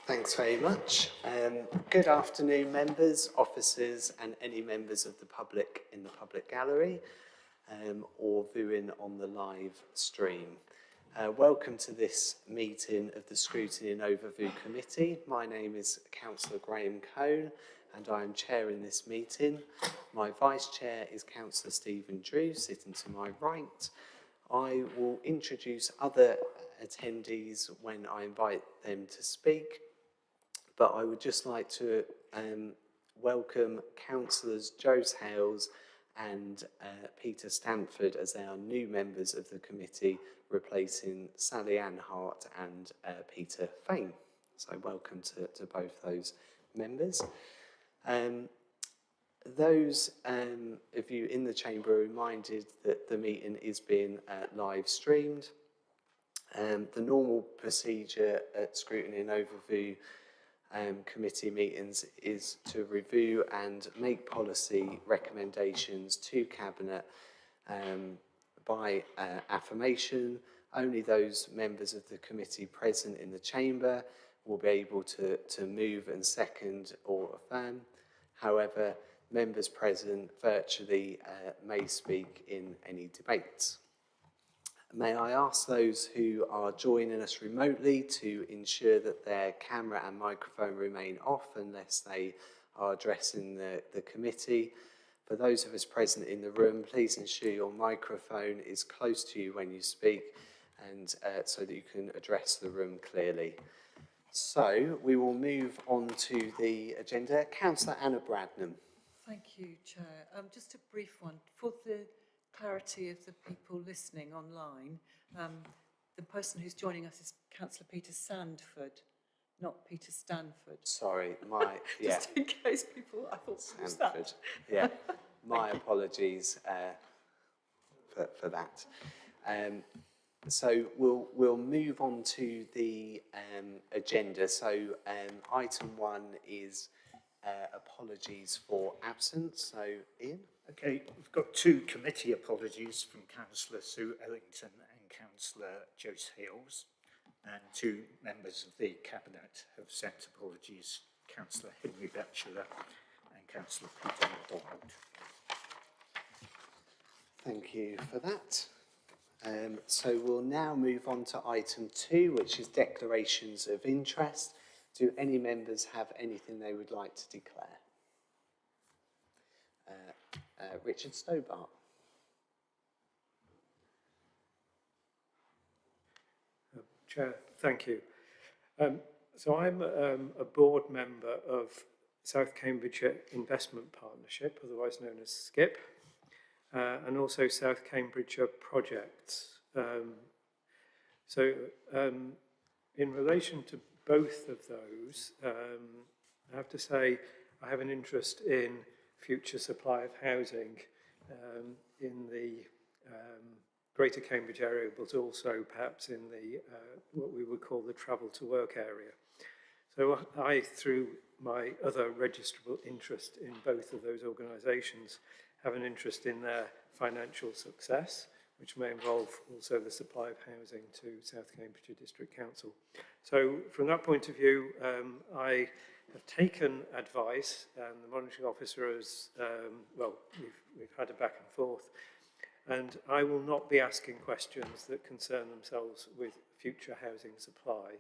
Thanks very much. Good afternoon, members, officers, and any members of the public in the public gallery or viewing on the live stream. Welcome to this meeting of the Scrutiny and Overview Committee. My name is Councillor Graham Cone and I am chairing this meeting. My Vice Chair is Councillor Stephen Drew, sitting to my right. I will introduce other attendees when I invite them to speak, but I would just like to welcome Councillors Jose Hales and Peter Stanford as they are new members of the committee, replacing Sally Ann Hart and Peter Fain. So welcome to both those members. Those of you in the chamber are reminded that the meeting is being live streamed. The normal procedure at Scrutiny and Overview committee meetings is to review and make policy recommendations to Cabinet by affirmation. Only those members of the committee present in the chamber will be able to move and second or affirm. However, members present virtually may speak in any debates. May I ask those who are joining us remotely to ensure that their camera and microphone remain off unless they are addressing the committee. For those of us present in the room, please ensure your microphone is close to you when you speak and so that you can address the room clearly. So we will move on to the agenda. Councillor Anna Bradnam. Thank you, Chair. Just a brief one. For the clarity of the people listening online, the person who's joining us is Councillor Peter Sandford, not Peter Stanford. Sorry, Just in case people, I thought it was that. Yeah, my apologies for that. So we'll move on to the agenda. So item 1 is apologies for absence. So Ian? Okay, we've got 2 committee apologies from Councillor Sue Ellington and Councillor Jose Hales, and 2 members of the Cabinet have sent apologies, Councillor Henry Batchelor and Councillor Peter MacDonald. Thank you for that. So we'll now move on to item 2, which is declarations of interest. Do any members have anything they would like to declare? Richard Stobart. Chair, thank you. So I'm a board member of South Cambridgeshire Investment Partnership, otherwise known as SKIP, and also South Cambridgeshire Projects. In relation to both of those, I have to say I have an interest in future supply of housing in the Greater Cambridge area, but also perhaps in the what we would call the travel to work area. So I, through my other registrable interest in both of those organisations, have an interest in their financial success, which may involve also the supply of housing to South Cambridgeshire District Council. So from that point of view, I have taken advice, and the monitoring officer has, we've had a back and forth, and I will not be asking questions that concern themselves with future housing supply.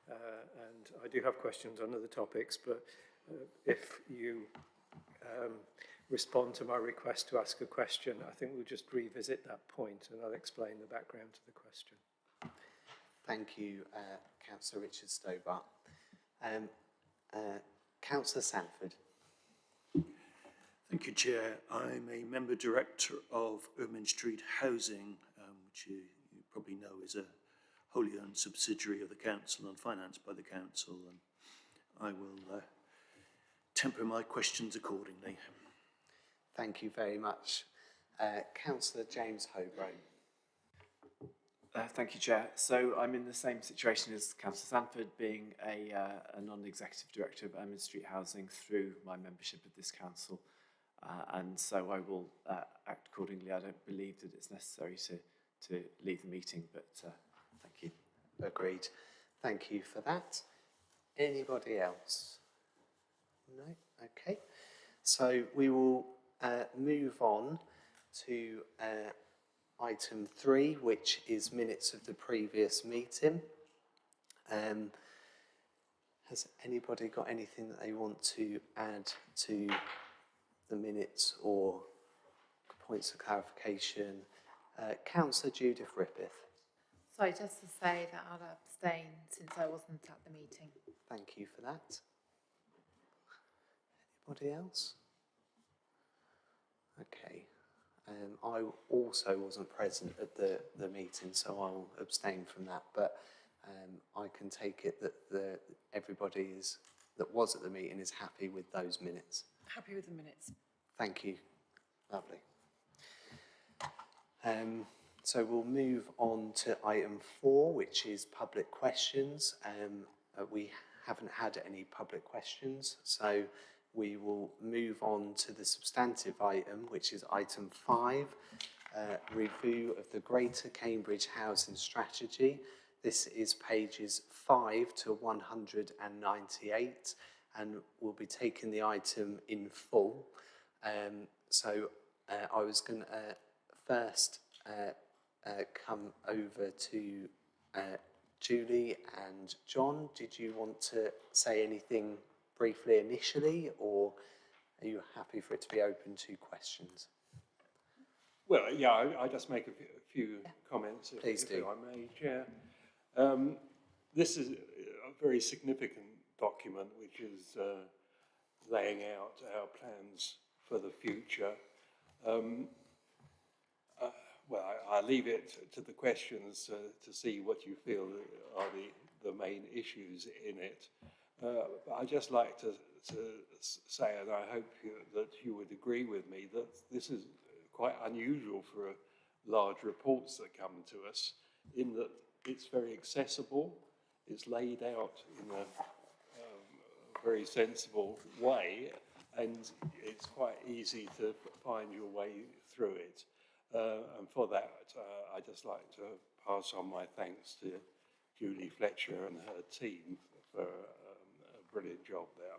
And I do have questions on other topics, but if you respond to my request to ask a question, I think we'll just revisit that point and I'll explain the background to the question. Thank you, Councillor Richard Stobart. Councillor Sanford. Thank you, Chair. I'm a member director of Ermine Street Housing, which you probably know is a wholly owned subsidiary of the council and financed by the council, and I will temper my questions accordingly. Thank you very much. Councillor James Hobrone. Thank you, Chair. So I'm in the same situation as Councillor Sanford, being a non-executive director of Ermine Street Housing through my membership of this council. And so I will act accordingly. I don't believe that it's necessary to leave the meeting, but thank you. Agreed. Thank you for that. Anybody else? No? Okay. So we will move on to item 3, which is minutes of the previous meeting. Has anybody got anything that they want to add to the minutes or points of clarification? Councillor Judith Rippeth. So just to say that I'll abstain since I wasn't at the meeting. Thank you for that. Anybody else? Okay. I also wasn't present at the meeting, so I'll abstain from that. But I can take it that everybody that was at the meeting is happy with those minutes. Happy with the minutes. Thank you. Lovely. So we'll move on to item 4, which is public questions. We haven't had any public questions, so we will move on to the substantive item, which is item 5, review of the Greater Cambridge Housing Strategy. This is pages 5 to 198, and we'll be taking the item in full. I was going to first come over to Julie and John. Did you want to say anything briefly initially, or are you happy for it to be open to questions? Well, yeah, I just make a few comments, if I may, Chair. This is a very significant document which is laying out our plans for the future. Well, I leave it to the questions to see what you feel are the main issues in it. But I'd just like to say, and I hope that you would agree with me, that this is quite unusual for large reports that come to us, in that it's very accessible, it's laid out in a very sensible way, and it's quite easy to find your way through it. And for that, I'd just like to pass on my thanks to Julie Fletcher and her team for a brilliant job there.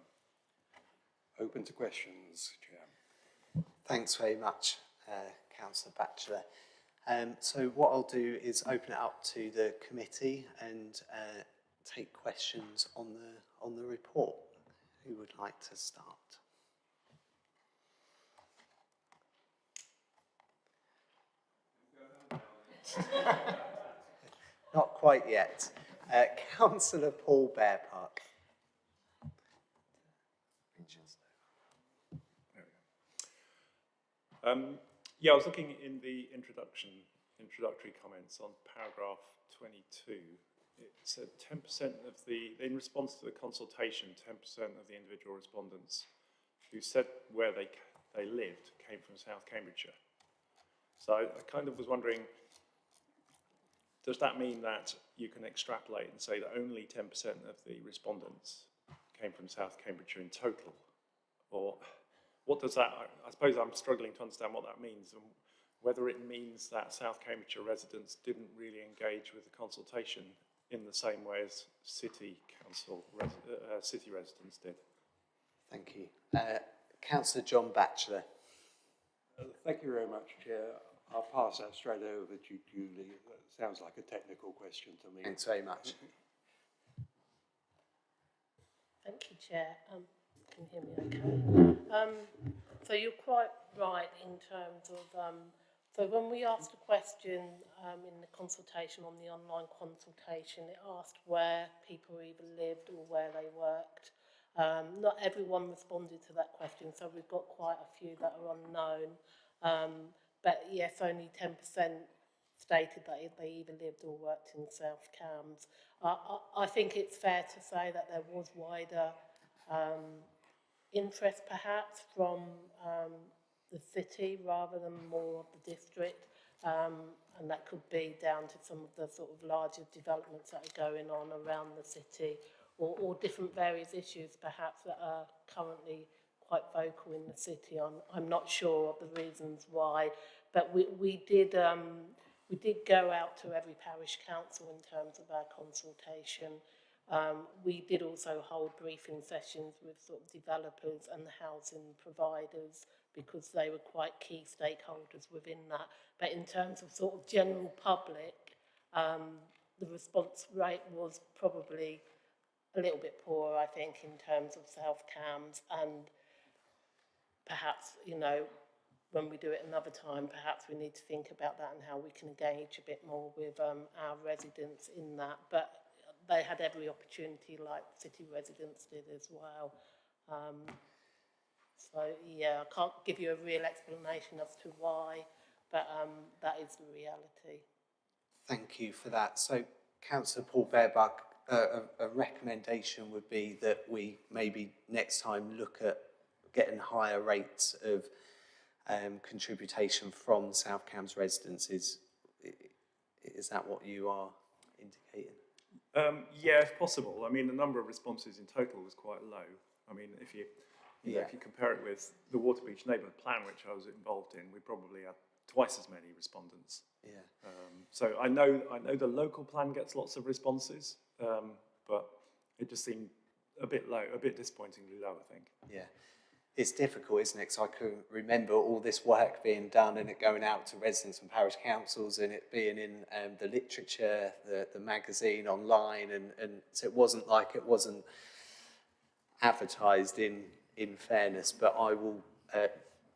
Open to questions, Chair. Thanks very much, Councillor Batchelor. So what I'll do is open it up to the committee and take questions on the report. Who would like to start? Not quite yet. Councillor Paul Bearpark. Yeah, I was looking in the introductory comments on paragraph 22. It said 10% of in response to the consultation, 10% of the individual respondents who said where they lived came from South Cambridgeshire. So I kind of was wondering, does that mean that you can extrapolate and say that only 10% of the respondents came from South Cambridgeshire in total? Or what does that, I suppose I'm struggling to understand what that means, and whether it means that South Cambridgeshire residents didn't really engage with the consultation in the same way as city residents did. Thank you. Councillor John Batchelor. Thank you very much, Chair. I'll pass that straight over to Julie. That sounds like a technical question to me. Thanks very much. Thank you, Chair. Can you hear me okay? So you're quite right in terms of, so when we asked a question in the consultation, on the online consultation, it asked where people either lived or where they worked. Not everyone responded to that question, so we've got quite a few that are unknown. But yes, only 10% stated that they either lived or worked in South Cambs. I think it's fair to say that there was wider interest perhaps from the city rather than more of the district, and that could be down to some of the sort of larger developments that are going on around the city, or different various issues perhaps that are currently quite vocal in the city. I'm not sure of the reasons why, but we did go out to every parish council in terms of our consultation. We did also hold briefing sessions with sort of developers and the housing providers because they were quite key stakeholders within that. But in terms of sort of general public, the response rate was probably a little bit poor, I think, in terms of self-cams, and perhaps, you know, when we do it another time, perhaps we need to think about that and how we can engage a bit more with our residents in that. But they had every opportunity, like city residents did as well. So, yeah, I can't give you a real explanation as to why, but that is the reality. Thank you for that. So, Councillor Paul Baerbuck, a recommendation would be that we maybe next time look at getting higher rates of contribution from South Cams residents. Is that what you are indicating? Yeah, if possible. I mean, the number of responses in total was quite low. I mean, if you know, if you compare it with the Waterbeach Neighbourhood Plan, which I was involved in, we probably had twice as many respondents. Yeah. So I know the local plan gets lots of responses, but it just seemed a bit low, a bit disappointingly low, I think. Yeah. It's difficult, isn't it? Because I can remember all this work being done and it going out to residents and parish councils and it being in the literature, the magazine, online, and so it wasn't like it wasn't advertised in fairness. But I will,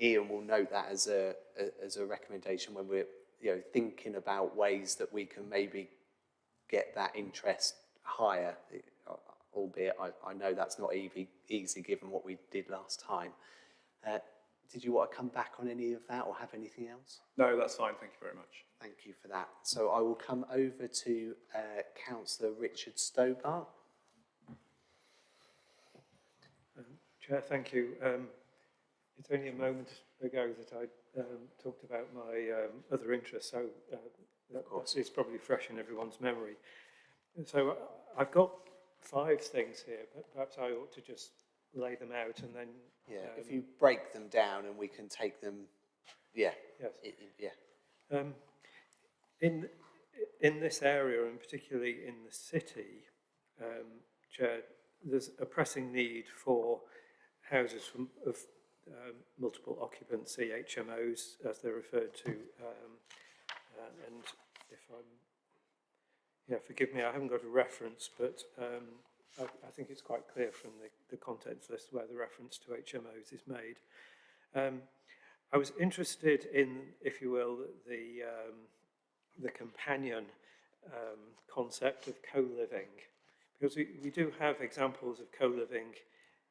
Ian will note that as a recommendation when we're thinking about ways that we can maybe get that interest higher. Albeit I know that's not easy given what we did last time. Did you want to come back on any of that or have anything else? No, that's fine. Thank you very much. Thank you for that. So I will come over to Councillor Richard Stobart. Chair, thank you. It's only a moment ago that I talked about my other interests, so it's probably fresh in everyone's memory. So I've got 5 things here, but perhaps I ought to just lay them out and then... Yeah, if you break them down and we can take them, yeah. Yes. In this area, and particularly in the city, Chair, there's a pressing need for houses of multiple occupancy, HMOs, as they're referred to, and if I'm... Yeah, forgive me, I haven't got a reference, but I think it's quite clear from the contents list where the reference to HMOs is made. I was interested in, if you will, the companion concept of co-living, because we do have examples of co-living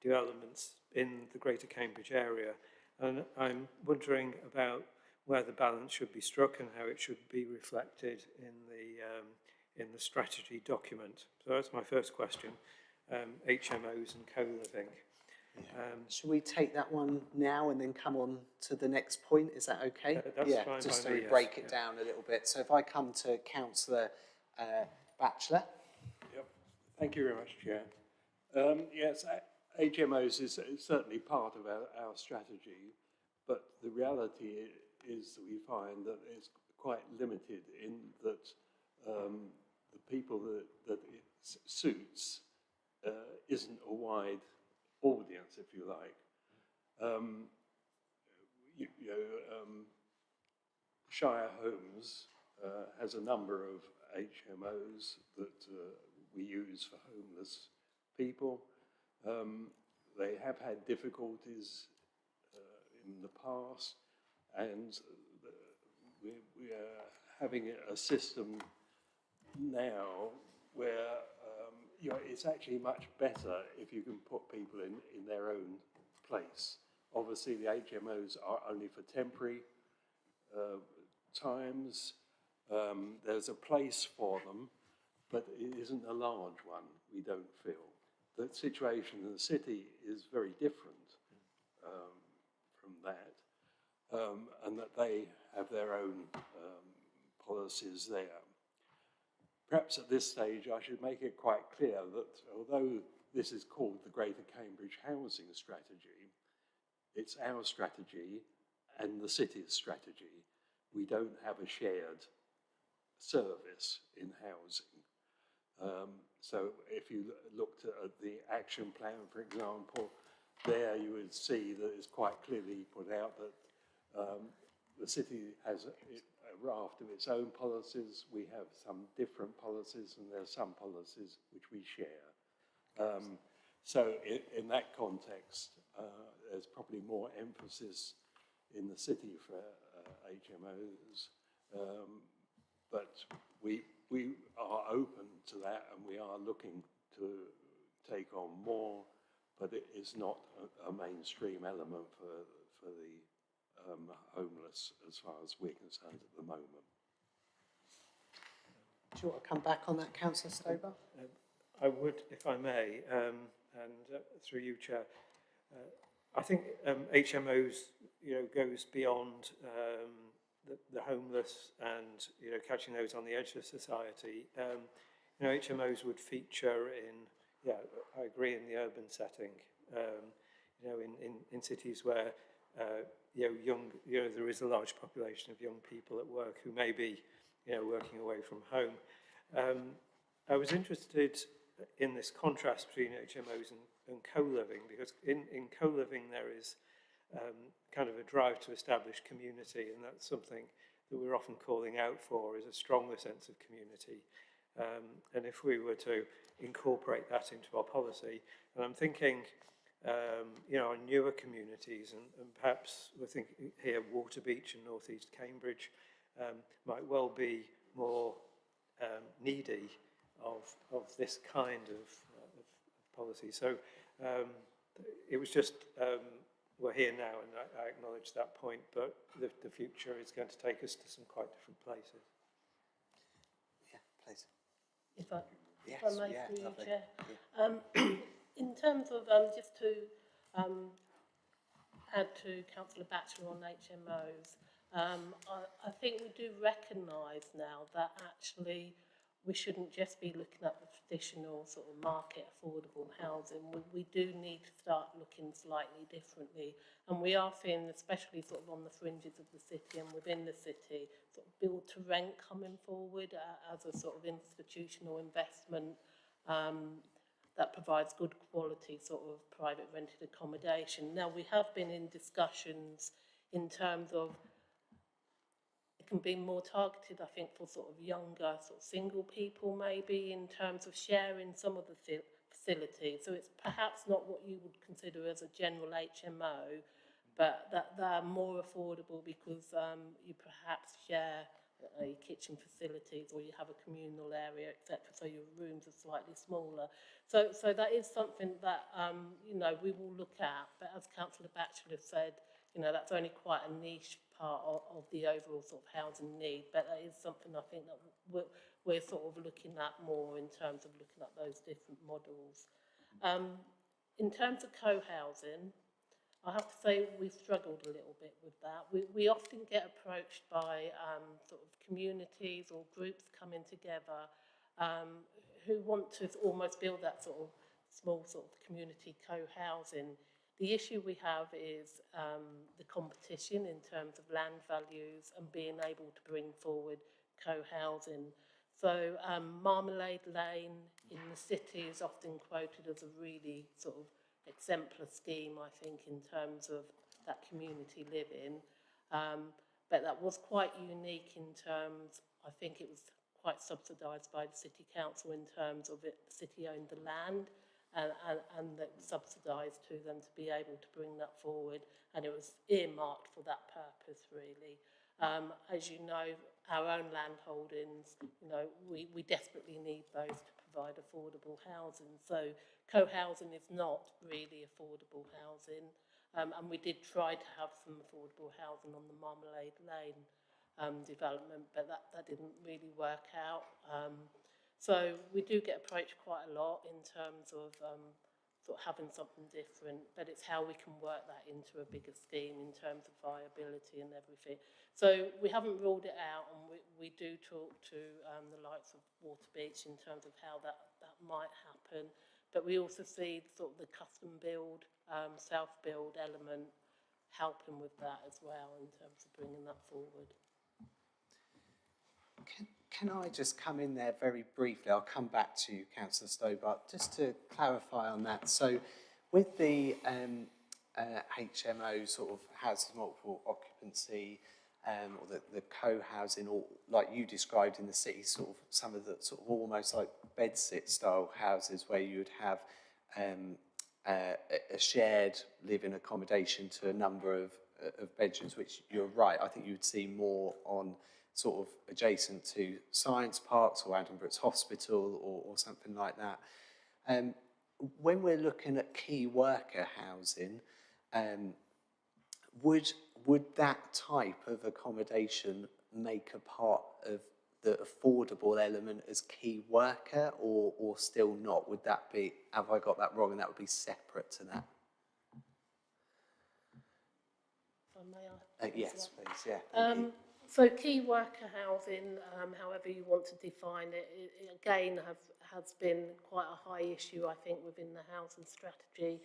developments in the Greater Cambridge area, and I'm wondering about where the balance should be struck and how it should be reflected in the strategy document. So that's my first question, HMOs and co-living. Should we take that one now and then come on to the next point? Is that okay? That's fine. Just so we break it down a little bit. So if I come to Councillor Batchelor. Yep. Thank you very much, Chair. Yes, HMOs is certainly part of our strategy, but the reality is that we find that it's quite limited in that the people that it suits isn't a wide audience, if you like. Shire Homes has a number of HMOs that we use for homeless people. They have had difficulties in the past, and we are having a system now where it's actually much better if you can put people in their own place. Obviously, the HMOs are only for temporary times. There's a place for them, but it isn't a large one, we don't feel. The situation in the city is very different from that, and that they have their own policies there. Perhaps at this stage I should make it quite clear that although this is called the Greater Cambridge Housing Strategy, it's our strategy and the city's strategy. We don't have a shared service in housing. So if you looked at the action plan, for example, there you would see that it's quite clearly put out that the city has a raft of its own policies. We have some different policies, and there are some policies which we share. So in that context, there's probably more emphasis in the city for HMOs, but we are open to that, and we are looking to take on more, but it is not a mainstream element for the homeless as far as we're concerned at the moment. Do you want to come back on that, Councillor Stober? I would, if I may, and through you, Chair. I think HMOs, goes beyond the homeless and catching those on the edge of society. HMOs would feature in, I agree, in the urban setting. In cities where there is a large population of young people at work who may be working away from home. I was interested in this contrast between HMOs and co-living, because in co-living there is kind of a drive to establish community, and that's something that we're often calling out for, is a stronger sense of community. And if we were to incorporate that into our policy, and I'm thinking, on newer communities, and perhaps we're thinking here Waterbeach and North East Cambridge might well be more needy of this kind of policy. So it was just, we're here now, and I acknowledge that point, but the future is going to take us to some quite different places. Yeah, please. If I Yes, may, yeah, through you, lovely. Chair. Yeah. In terms of, just to add to Councillor Batchelor on HMOs, I think we do recognise now that actually we shouldn't just be looking at the traditional sort of market affordable housing. We do need to start looking slightly differently, and we are seeing, especially sort of on the fringes of the city and within the city, sort of build to rent coming forward as a sort of institutional investment that provides good quality sort of private rented accommodation. Now, we have been in discussions in terms of it can be more targeted, I think, for sort of younger, sort of single people maybe, in terms of sharing some of the facilities. So it's perhaps not what you would consider as a general HMO, but that they're more affordable because you perhaps share your kitchen facilities, or you have a communal area, etc. So your rooms are slightly smaller. So that is something that we will look at. But as Councillor Batchelor said, that's only quite a niche part of the overall sort of housing need. But that is something I think that we're sort of looking at more in terms of looking at those different models. In terms of co-housing, I have to say we've struggled a little bit with that. We often get approached by sort of communities or groups coming together who want to almost build that sort of small sort of community co-housing. The issue we have is the competition in terms of land values and being able to bring forward co-housing. So Marmalade Lane in the city is often quoted as a really sort of exemplar scheme, I think, in terms of that community living. But that was quite unique in terms, I think it was quite subsidised by the City Council in terms of it, the city owned the land and that was subsidised to them to be able to bring that forward, and it was earmarked for that purpose really. As you know, our own land holdings, we desperately need those to provide affordable housing. So co-housing is not really affordable housing, and we did try to have some affordable housing on the Marmalade Lane development, but that didn't really work out. So we do get approached quite a lot in terms of sort of having something different, but it's how we can work that into a bigger scheme in terms of viability and everything. So we haven't ruled it out, and we do talk to the likes of Waterbeach in terms of how that might happen. But we also see sort of the custom build, self-build element helping with that as well in terms of bringing that forward. Can I just come in there very briefly? I'll come back to you, Councillor Stobart, just to clarify on that. So with the HMO sort of housing multiple occupancy, or the co-housing, or like you described in the city, sort of some of the sort of almost like bedsit style houses where you would have a shared living accommodation to a number of bedrooms, which you're right, I think you would see more on sort of adjacent to science parks or Addenbrookes Hospital or something like that. When we're looking at key worker housing, would that type of accommodation make a part of the affordable element as key worker, or still not? Would that be, have I got that wrong, and that would be separate to that? May I? Yes, please, yeah. Thank you. So key worker housing, however you want to define it, it again has been quite a high issue, I think, within the housing strategy.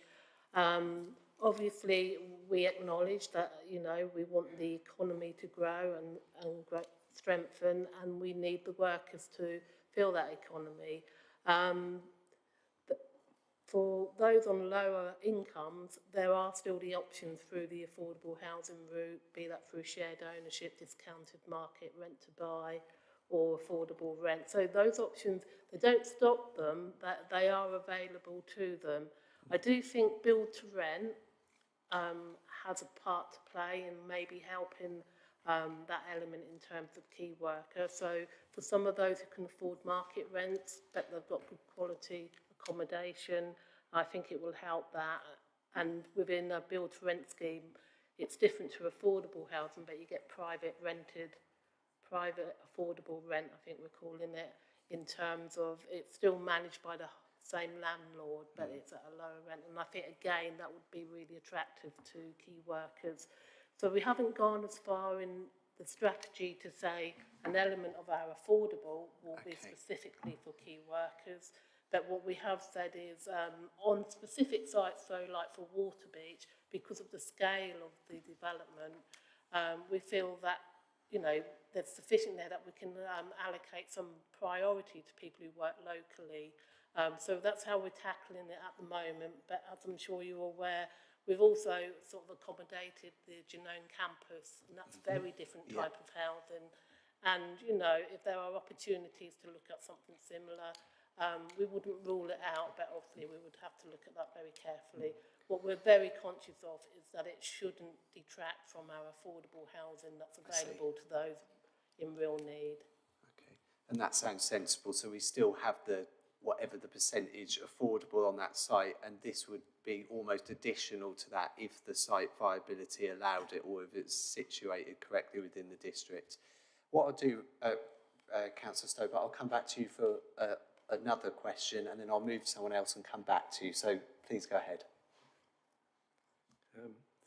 Obviously, we acknowledge that, you know, we want the economy to grow and strengthen, and we need the workers to fill that economy. For those on lower incomes, there are still the options through the affordable housing route, be that through shared ownership, discounted market, rent to buy, or affordable rent. So those options, they don't stop them, but they are available to them. I do think build to rent has a part to play in maybe helping that element in terms of key worker. So for some of those who can afford market rents, but they've got good quality accommodation, I think it will help that. And within a build to rent scheme, it's different to affordable housing, but you get private affordable rent, I think we're calling it, in terms of it's still managed by the same landlord, but it's at a lower rent. And I think, again, that would be really attractive to key workers. So we haven't gone as far in the strategy to say an element of our affordable will be specifically for key workers. But what we have said is on specific sites, so like for Waterbeach, because of the scale of the development, we feel that, you know, there's sufficient there that we can allocate some priority to people who work locally. So that's how we're tackling it at the moment. But as I'm sure you're aware, we've also sort of accommodated the Genome campus, and that's a very different type of housing. And, you know, if there are opportunities to look at something similar, we wouldn't rule it out, but obviously we would have to look at that very carefully. What we're very conscious of is that it shouldn't detract from our affordable housing that's available to those in real need. Okay, and that sounds sensible. So we still have the whatever the percentage affordable on that site, and this would be almost additional to that if the site viability allowed it, or if it's situated correctly within the district. What I'll do, Councillor Stobart, I'll come back to you for another question, and then I'll move to someone else and come back to you. So please go ahead.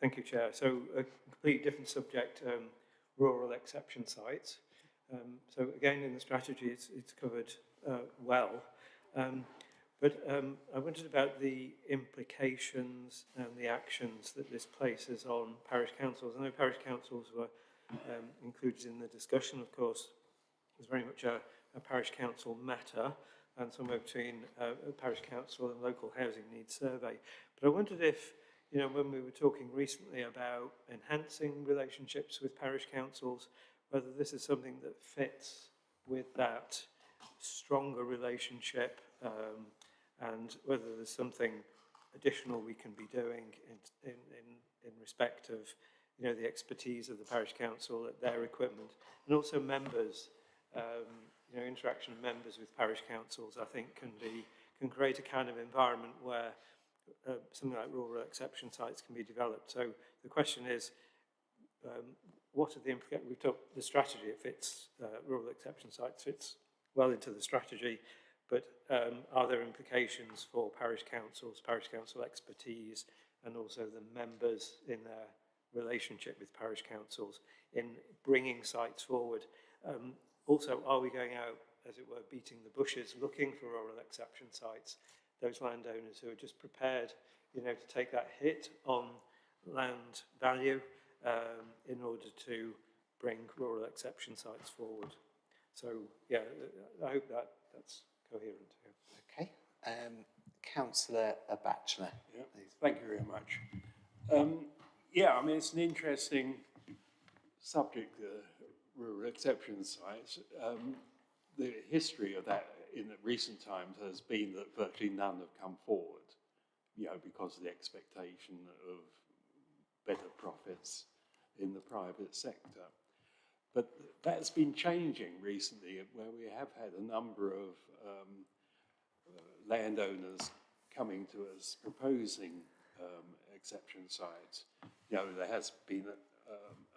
Thank you, Chair. So a completely different subject, rural exception sites. So again, in the strategy, it's covered well. But I wondered about the implications and the actions that this places on parish councils. I know parish councils were included in the discussion, of course. It's very much a parish council matter, and somewhere between a parish council and local housing needs survey. But I wondered if, you know, when we were talking recently about enhancing relationships with parish councils, whether this is something that fits with that stronger relationship, and whether there's something additional we can be doing in respect of, you know, the expertise of the parish council, their equipment, and also members. You know, interaction of members with parish councils, I think, can create a kind of environment where something like rural exception sites can be developed. So the question is, what are the implications? We've talked the strategy, it fits, rural exception sites fits well into the strategy, but are there implications for parish councils, parish council expertise, and also the members in their relationship with parish councils in bringing sites forward? Also, are we going out, as it were, beating the bushes, looking for rural exception sites, those landowners who are just prepared, you know, to take that hit on land value in order to bring rural exception sites forward? So, yeah, I hope that's coherent. Yeah. Okay. Councillor Batchelor. Yeah, Please. thank you very much. Yeah, I mean, it's an interesting subject, rural exception sites. The history of that in the recent times has been that virtually none have come forward, because of the expectation of better profits in the private sector. But that's been changing recently, where we have had a number of landowners coming to us proposing exception sites. There has been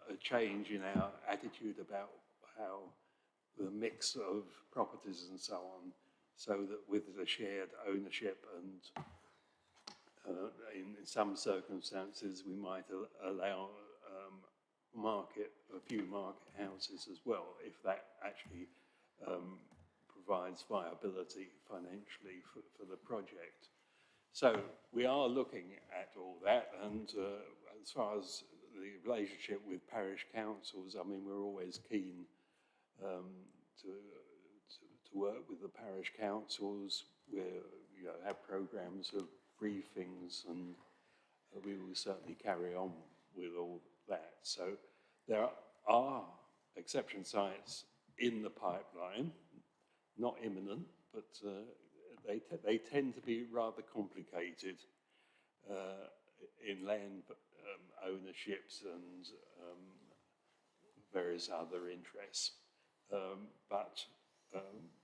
a change in our attitude about how the mix of properties and so on, so that with the shared ownership and in some circumstances we might allow a few market houses as well, if that actually provides viability financially for the project. So we are looking at all that, and as far as the relationship with parish councils, I mean, we're always keen to work with the parish councils. We have programs of briefings, and we will certainly carry on with all that. So there are exception sites in the pipeline, not imminent, but they tend to be rather complicated in land ownerships and various other interests. But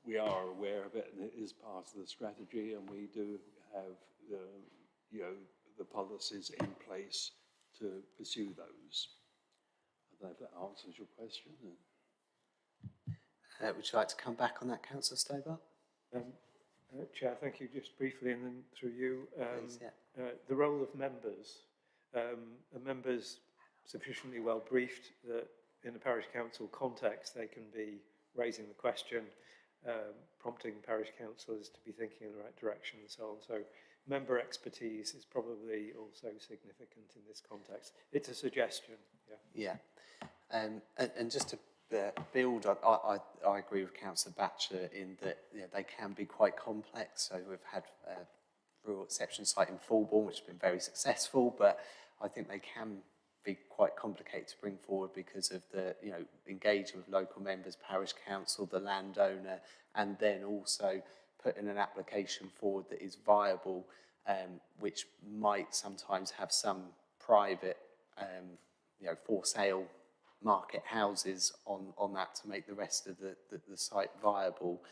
we are aware of it, and it is part of the strategy, and we do have the policies in place to pursue those. I don't know if that answers your question. Would you like to come back on that, Councillor Stobart? Chair, thank you. Just briefly, and then through you, Please, yeah. the role of members. Are members sufficiently well briefed that in a parish council context they can be raising the question, prompting parish councillors to be thinking in the right direction and so on. So member expertise is probably also significant in this context. It's a suggestion. Yeah. And just to build on, I agree with Councillor Batchelor in that they can be quite complex. So we've had a rural exception site in Fulbourn, which has been very successful, but I think they can be quite complicated to bring forward because of the engaging with local members, parish council, the landowner, and then also putting an application forward that is viable, which might sometimes have some private for sale market houses on that to make the rest of the site viable.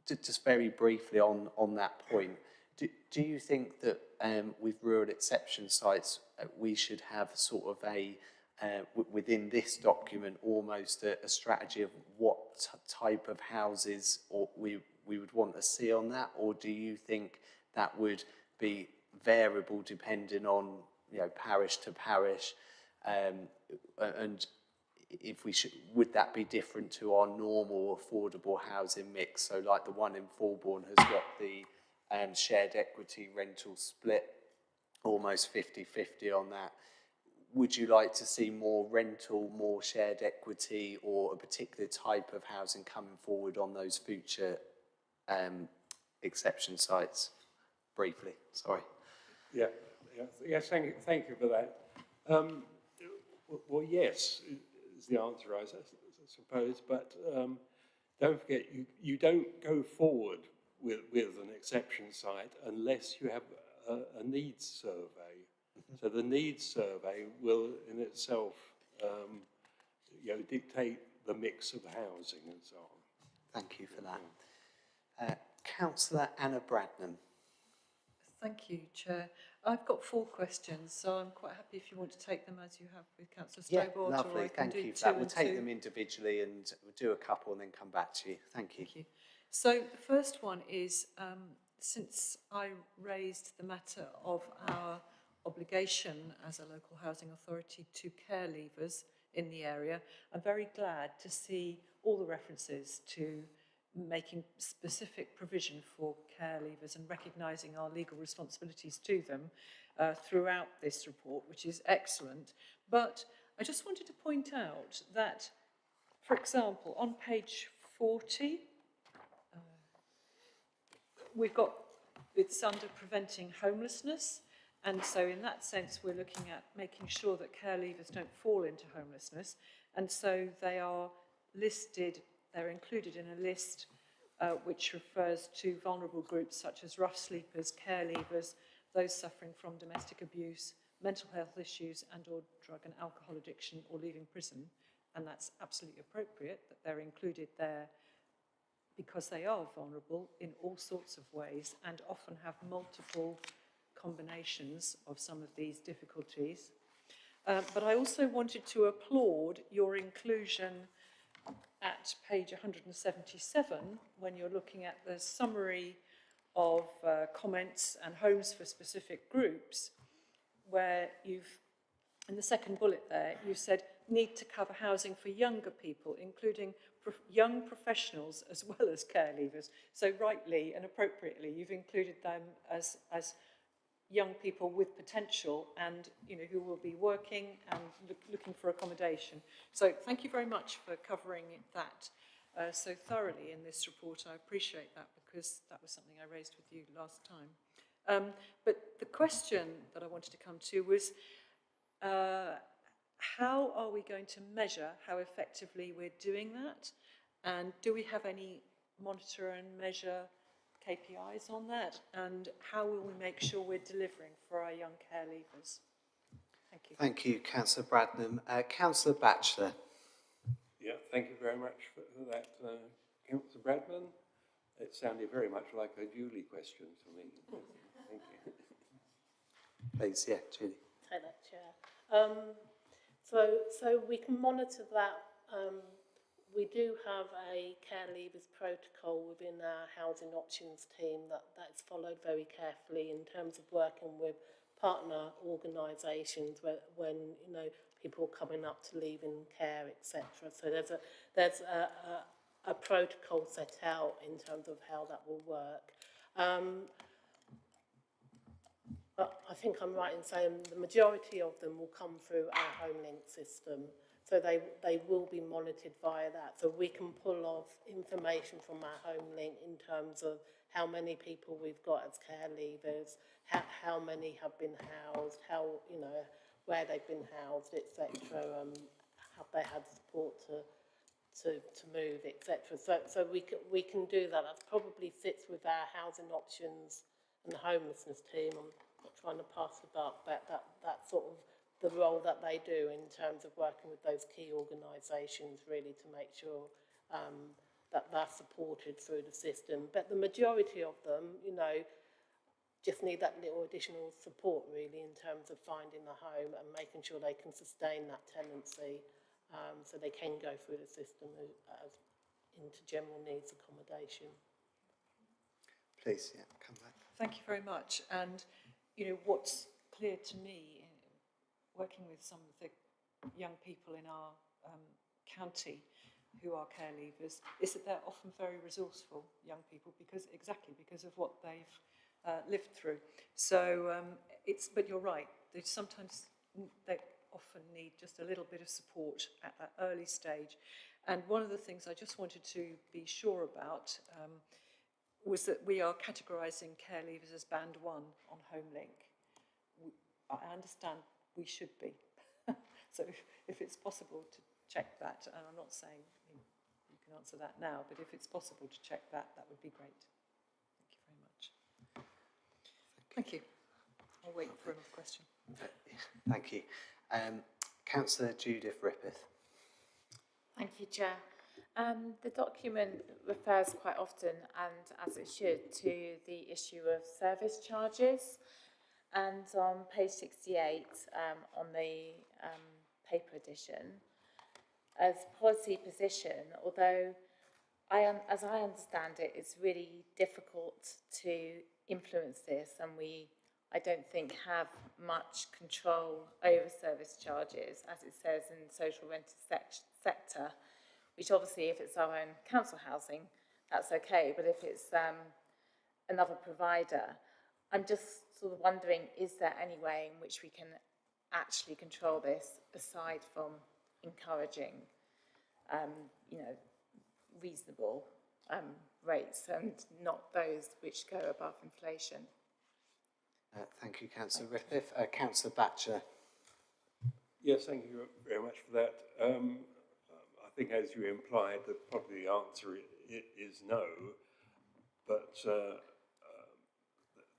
Just very briefly on that point, do you think that with rural exception sites we should have sort of a within this document almost a strategy of what type of houses or we would want to see on that, or do you think that would be variable depending on parish to parish, and if we should, would that be different to our normal affordable housing mix? So like the one in Fulbourn has got the shared equity rental split, almost 50-50 on that. Would you like to see more rental, more shared equity, or a particular type of housing coming forward on those future exception sites? Briefly, sorry. Yes, thank you for that. Well, yes, is the answer, I suppose, but don't forget, you don't go forward with an exception site unless you have a needs survey. So the needs survey will in itself dictate the mix of housing and so on. Thank you for that. Councillor Anna Bradnam. Thank you, Chair. I've got 4 questions, so I'm quite happy if you want to take them as you have with Councillor Stobart. Yeah, lovely. Or I can Thank do you for that. We'll 2 take and 2. them individually and we'll do a couple and then come back to you. Thank you. Thank you. So the first one is, since I raised the matter of our obligation as a local housing authority to care leavers in the area, I'm very glad to see all the references to making specific provision for care leavers and recognising our legal responsibilities to them throughout this report, which is excellent. But I just wanted to point out that For example, on page 40, we've got, it's under preventing homelessness. And so in that sense, we're looking at making sure that care leavers don't fall into homelessness. And so they are listed, they're included in a list which refers to vulnerable groups such as rough sleepers, care leavers, those suffering from domestic abuse, mental health issues and or drug and alcohol addiction or leaving prison. And that's absolutely appropriate that they're included there because they are vulnerable in all sorts of ways and often have multiple combinations of some of these difficulties. But I also wanted to applaud your inclusion at page 177 when you're looking at the summary of comments and homes for specific groups, where you've, in the second bullet there, you said need to cover housing for younger people, including young professionals as well as care leavers. So rightly and appropriately, you've included them as young people with potential and, you know, who will be working and looking for accommodation. So thank you very much for covering that so thoroughly in this report. I appreciate that because that was something I raised with you last time. But the question that I wanted to come to was, how are we going to measure how effectively we're doing that? And do we have any monitor and measure KPIs on that? And how will we make sure we're delivering for our young care leavers? Thank you. Thank you, Councillor Bradnam. Councillor Batchelor. Yeah, thank you very much for that, Councillor Bradman. It sounded very much like a Julie question to me. Thank you. Please, yeah, Julie. Take that, Chair. So we can monitor that. We do have a care leavers protocol within our housing options team that is followed very carefully in terms of working with partner organisations when you know people are coming up to leaving care, etc. So there's a protocol set out in terms of how that will work. But I think I'm right in saying the majority of them will come through our HomeLink system. So they will be monitored via that. So we can pull off information from our HomeLink in terms of how many people we've got as care leavers, how many have been housed, how, you know, where they've been housed, etc. Have they had support to move, etc. So we can do that. That probably sits with our housing options and the homelessness team. I'm not trying to pass the buck, but that sort of the role that they do in terms of working with those key organisations, really to make sure that they're supported through the system. But the majority of them, you know, just need that little additional support really in terms of finding a home and making sure they can sustain that tenancy so they can go through the system as into general needs accommodation. Please, yeah, come back. Thank you very much. And, you know, what's clear to me working with some of the young people in our county who are care leavers is that they're often very resourceful young people because of what they've lived through. So but you're right, they often need just a little bit of support at that early stage. And one of the things I just wanted to be sure about was that we are categorising care leavers as band 1 on HomeLink. I understand we should be. So if it's possible to check that, and I'm not saying you can answer that now, but if it's possible to check that, that would be great. Thank you very much. Thank you. I'll wait for another question. Thank you. Councillor Judith Rippeth. Thank you, Chair. The document refers quite often, and as it should, to the issue of service charges. And on page 68, on the paper edition, as policy position, although as I understand it, it's really difficult to influence this, and I don't think have much control over service charges, as it says in the social rented sector, which obviously if it's our own council housing, that's okay, but if it's another provider, I'm just sort of wondering, is there any way in which we can actually control this aside from encouraging? you know, reasonable rates and not those which go above inflation. Thank you, Councillor Rippeth. Councillor Batcher. Yes, thank you very much for that. I think, as you implied, that probably the answer is no, but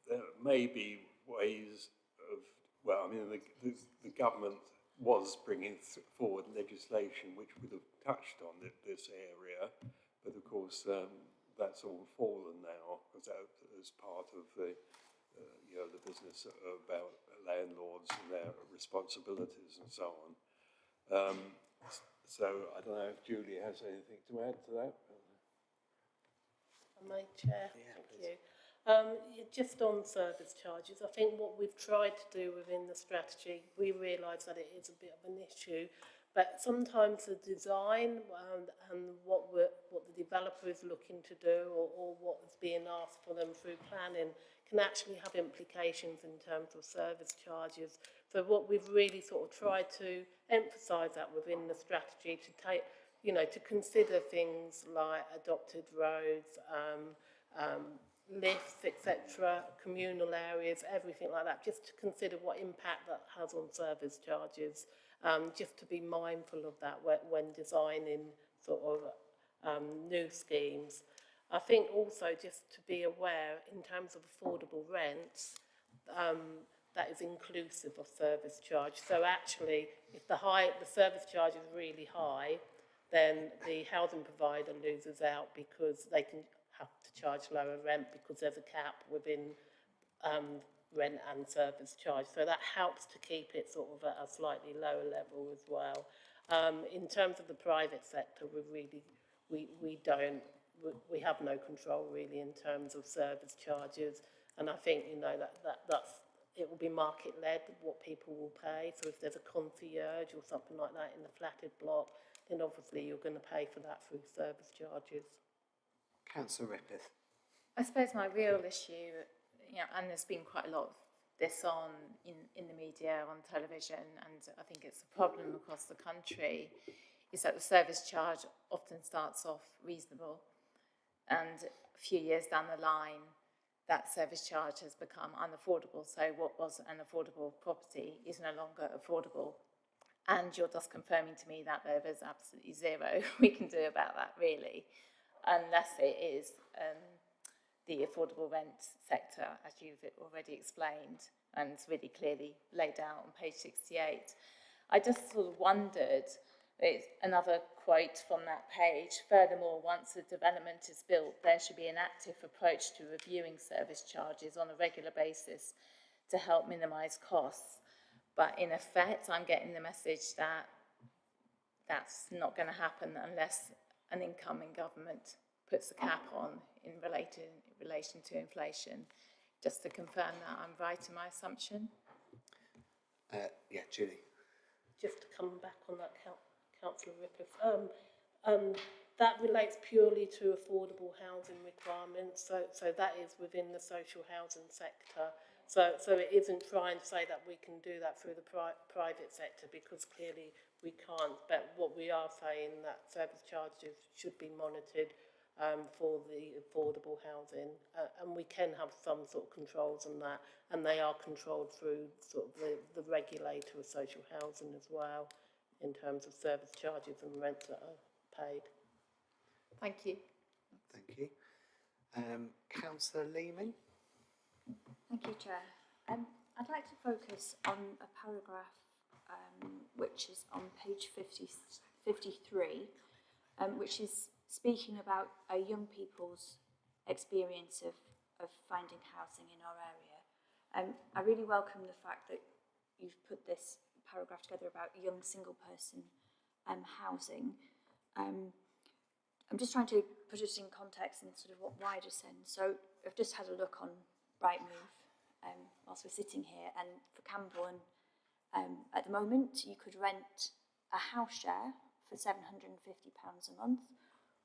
there may be ways of, well, I mean, the government was bringing forward legislation which would have touched on this area, but of course that's all fallen now, because that is part of the you know, the business about landlords and their responsibilities and so on. So I don't know if Julie has anything to add to that. My Chair, Yeah, thank please. you. Just on service charges, I think what we've tried to do within the strategy, we realise that it is a bit of an issue, but sometimes the design and what the developer is looking to do or what is being asked for them through planning can actually have implications in terms of service charges. So what we've really sort of tried to emphasise that within the strategy to take, you know, to consider things like adopted roads, lifts, etc., communal areas, everything like that, just to consider what impact that has on service charges, just to be mindful of that when designing sort of new schemes. I think also just to be aware in terms of affordable rents, that is inclusive of service charge. So actually, if the service charge is really high, then the housing provider loses out because they can have to charge lower rent because there's a cap within rent and service charge. So that helps to keep it sort of at a slightly lower level as well. In terms of the private sector, we have no control really in terms of service charges. And I think, you know, it will be market led, what people will pay. So if there's a concierge or something like that in the flatted block, then obviously you're going to pay for that through service charges. Councillor Rippeth. I suppose my real issue, you know, and there's been quite a lot of this on in the media, on television, and I think it's a problem across the country, is that the service charge often starts off reasonable, and a few years down the line, that service charge has become unaffordable. So what was an affordable property is no longer affordable. And you're just confirming to me that there is absolutely zero we can do about that, really, unless it is the affordable rent sector, as you've already explained, and it's really clearly laid out on page 68. I just sort of wondered, it's another quote from that page, furthermore, once the development is built, there should be an active approach to reviewing service charges on a regular basis to help minimise costs. But in effect, I'm getting the message that that's not going to happen unless an incoming government puts a cap on in relation to inflation. Just to confirm that I'm right in my assumption. Yeah, Julie. Just to come back on that, Councillor Rippeth, that relates purely to affordable housing requirements. So that is within the social housing sector. So it isn't trying to say that we can do that through the private sector, because clearly we can't. But what we are saying, that service charges should be monitored for the affordable housing, and we can have some sort of controls on that, and they are controlled through sort of the regulator of social housing as well, in terms of service charges and rents that are paid. Thank you. Thank you. Councillor Leaming. Thank you, Chair. I'd like to focus on a paragraph which is on page 53, which is speaking about young people's experience of finding housing in our area. I really welcome the fact that you've put this paragraph together about young single person housing. I'm just trying to put it in context in sort of what wider sense. So I've just had a look on Rightmove whilst we're sitting here, and for Camborne, at the moment you could rent a house share for £750 a month,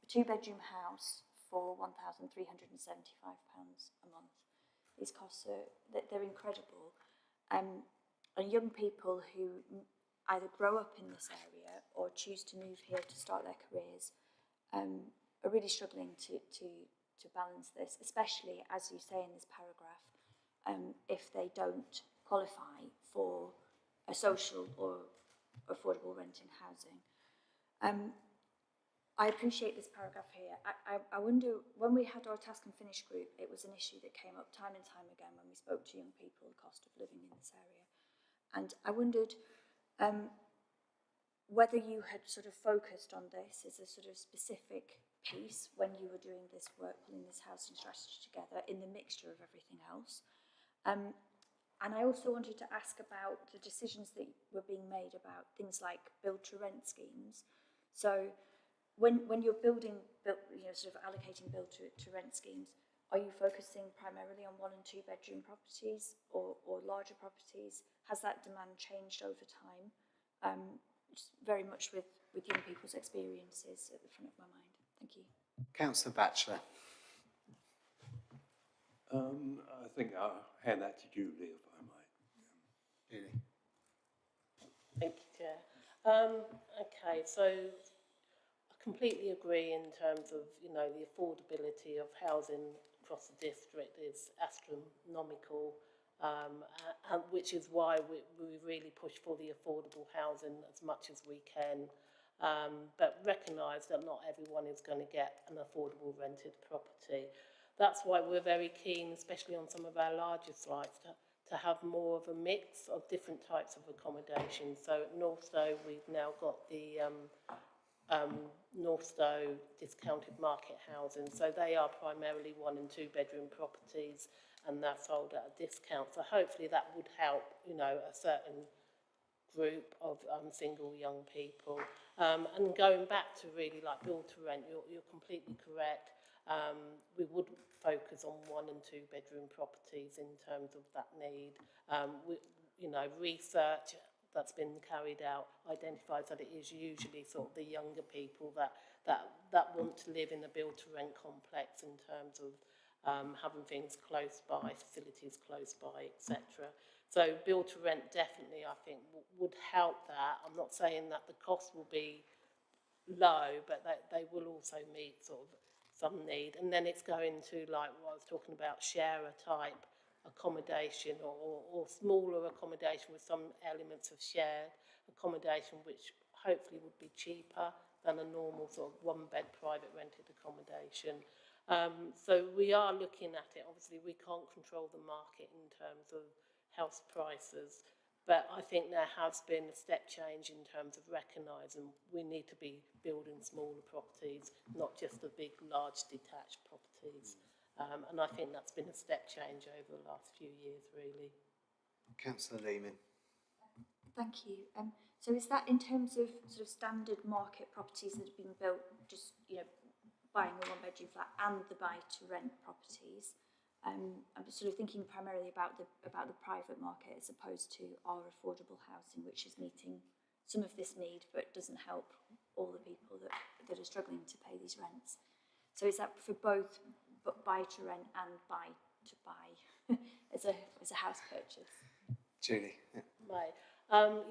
a 2-bedroom house for £1,375 a month. These costs they're incredible, and young people who either grow up in this area or choose to move here to start their careers are really struggling to balance this, especially, as you say in this paragraph, if they don't qualify for a social or affordable renting housing. I appreciate this paragraph here. I wonder, when we had our task and finish group, it was an issue that came up time and time again when we spoke to young people, the cost of living in this area. And I wondered whether you had sort of focused on this as a sort of specific piece when you were doing this work, pulling this housing strategy together in the mixture of everything else. And I also wanted to ask about the decisions that were being made about things like build-to-rent schemes. So when you're building, sort of allocating build-to-rent schemes, are you focusing primarily on 1 and 2 bedroom properties or larger properties? Has that demand changed over time? Just very much with young people's experiences at the front of my mind. Thank you. Councillor Batchelor. I think I'll hand that to Julie, if I might. Julie. Thank you, Chair. Okay, so I completely agree in terms of, the affordability of housing across the district is astronomical, which is why we really push for the affordable housing as much as we can, but recognise that not everyone is going to get an affordable rented property. That's why we're very keen, especially on some of our larger sites, to have more of a mix of different types of accommodation. So at Northstowe, we've now got the Northstowe discounted market housing. So they are primarily 1 and 2 bedroom properties, and they're sold at a discount. So hopefully that would help, a certain group of single young people. And going back to really like build to rent, you're completely correct. We would focus on 1 and 2 bedroom properties in terms of that need. Research that's been carried out identifies that it is usually sort of the younger people that want to live in a build to rent complex in terms of having things close by, facilities close by, etc. So build to rent definitely, I think, would help that. I'm not saying that the cost will be low, but they will also meet sort of some need. And then it's going to, like what I was talking about, sharer type accommodation or smaller accommodation with some elements of shared accommodation, which hopefully would be cheaper than a normal sort of 1 bed private rented accommodation. So we are looking at it. Obviously, we can't control the market in terms of house prices, but I think there has been a step change in terms of recognising we need to be building smaller properties, not just the big, large detached properties. And I think that's been a step change over the last few years, really. Councillor Lehman. Thank you. So is that in terms of sort of standard market properties that have been built, just, buying a 1 bedroom flat and the buy to rent properties? I'm sort of thinking primarily about the private market as opposed to our affordable housing, which is meeting some of this need but doesn't help all the people that are struggling to pay these rents. So is that for both buy to rent and buy to buy as a house purchase? Julie. Yeah. Right.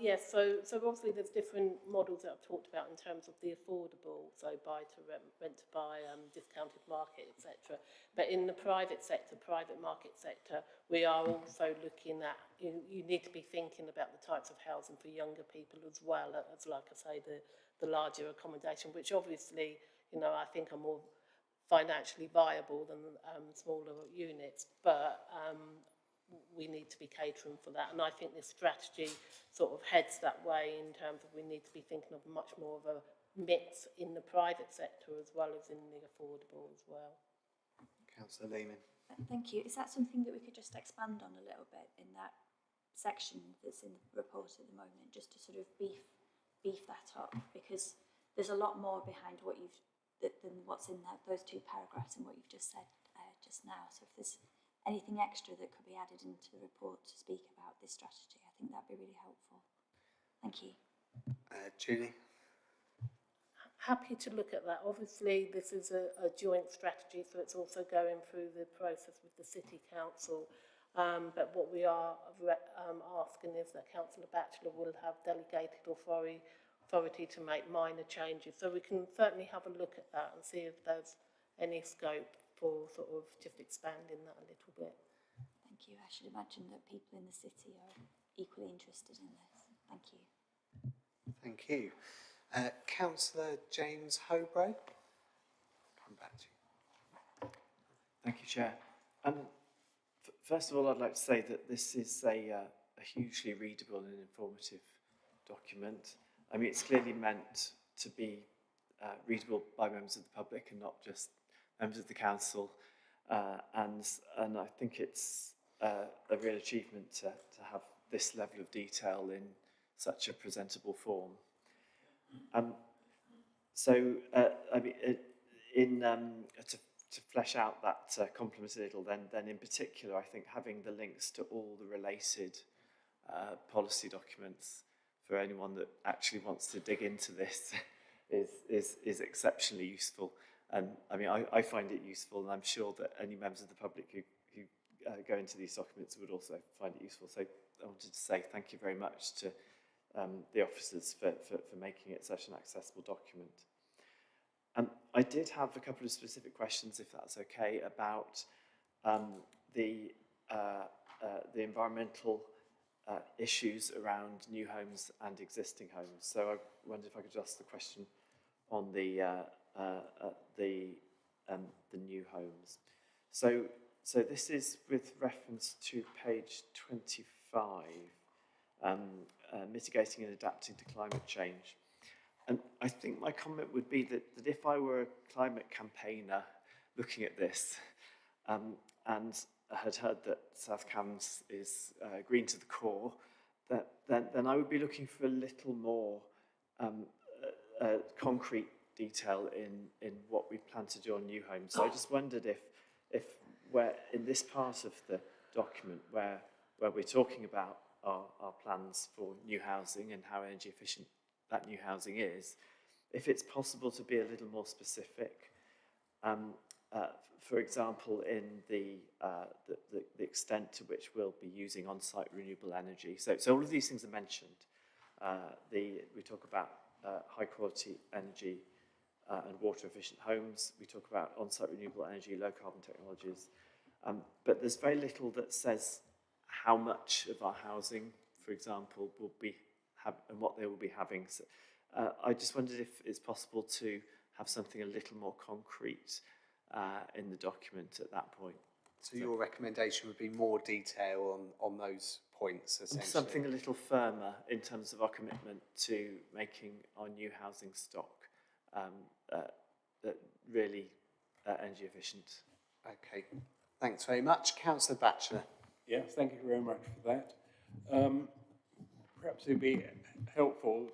Yes, so obviously there's different models that I've talked about in terms of the affordable, so buy to rent, rent to buy, discounted market, etc. But in the private sector, private market sector, we are also looking at, you need to be thinking about the types of housing for younger people as well as, like I say, the larger accommodation, which obviously, I think are more financially viable than smaller units, but we need to be catering for that. And I think this strategy sort of heads that way in terms of we need to be thinking of much more of a mix in the private sector as well as in the affordable as well. Councillor Lehman. Thank you. Is that something that we could just expand on a little bit in that section that's in the report at the moment, just to sort of beef that up? Because there's a lot more behind what than what's in those 2 paragraphs and what you've just said just now. So if there's anything extra that could be added into the report to speak about this strategy, I think that'd be really helpful. Thank you. Julie? Happy to look at that. Obviously, this is a joint strategy, so it's also going through the process with the City Council. But what we are asking is that Councillor Batchelor will have delegated authority to make minor changes. So we can certainly have a look at that and see if there's any scope for sort of just expanding that a little bit. Thank you. I should imagine that people in the city are equally interested in this. Thank you. Thank you. Councillor James Hobro. Come back to you. Thank you, Chair. First of all, I'd like to say that this is a hugely readable and informative document. I mean, it's clearly meant to be readable by members of the public and not just members of the council. And I think it's a real achievement to have this level of detail in such a presentable form. I mean, to flesh out that compliment a little, then in particular, I think having the links to all the related policy documents for anyone that actually wants to dig into this is exceptionally useful. And I mean, I find it useful, and I'm sure that any members of the public who go into these documents would also find it useful. So I wanted to say thank you very much to the officers for making it such an accessible document. I did have a couple of specific questions, if that's okay, about the environmental issues around new homes and existing homes. So I wondered if I could ask the question on the new homes. So this is with reference to page 25, mitigating and adapting to climate change. And I think my comment would be that if I were a climate campaigner looking at this and I had heard that South Cambs is green to the core, then I would be looking for a little more concrete detail in what we plan to do on new homes. So I just wondered if where in this part of the document where we're talking about our plans for new housing and how energy efficient that new housing is, if it's possible to be a little more specific. For example, in the extent to which we'll be using on-site renewable energy. So all of these things are mentioned. We talk about high-quality energy and water-efficient homes. We talk about on-site renewable energy, low-carbon technologies. But there's very little that says how much of our housing, for example, will be and what they will be having. So, I just wondered if it's possible to have something a little more concrete in the document at that point. So your recommendation would be more detail on those points, essentially? Something a little firmer in terms of our commitment to making our new housing stock really energy efficient. Okay, thanks very much. Councillor Batchelor. Yes, thank you very much for that. Perhaps it would be helpful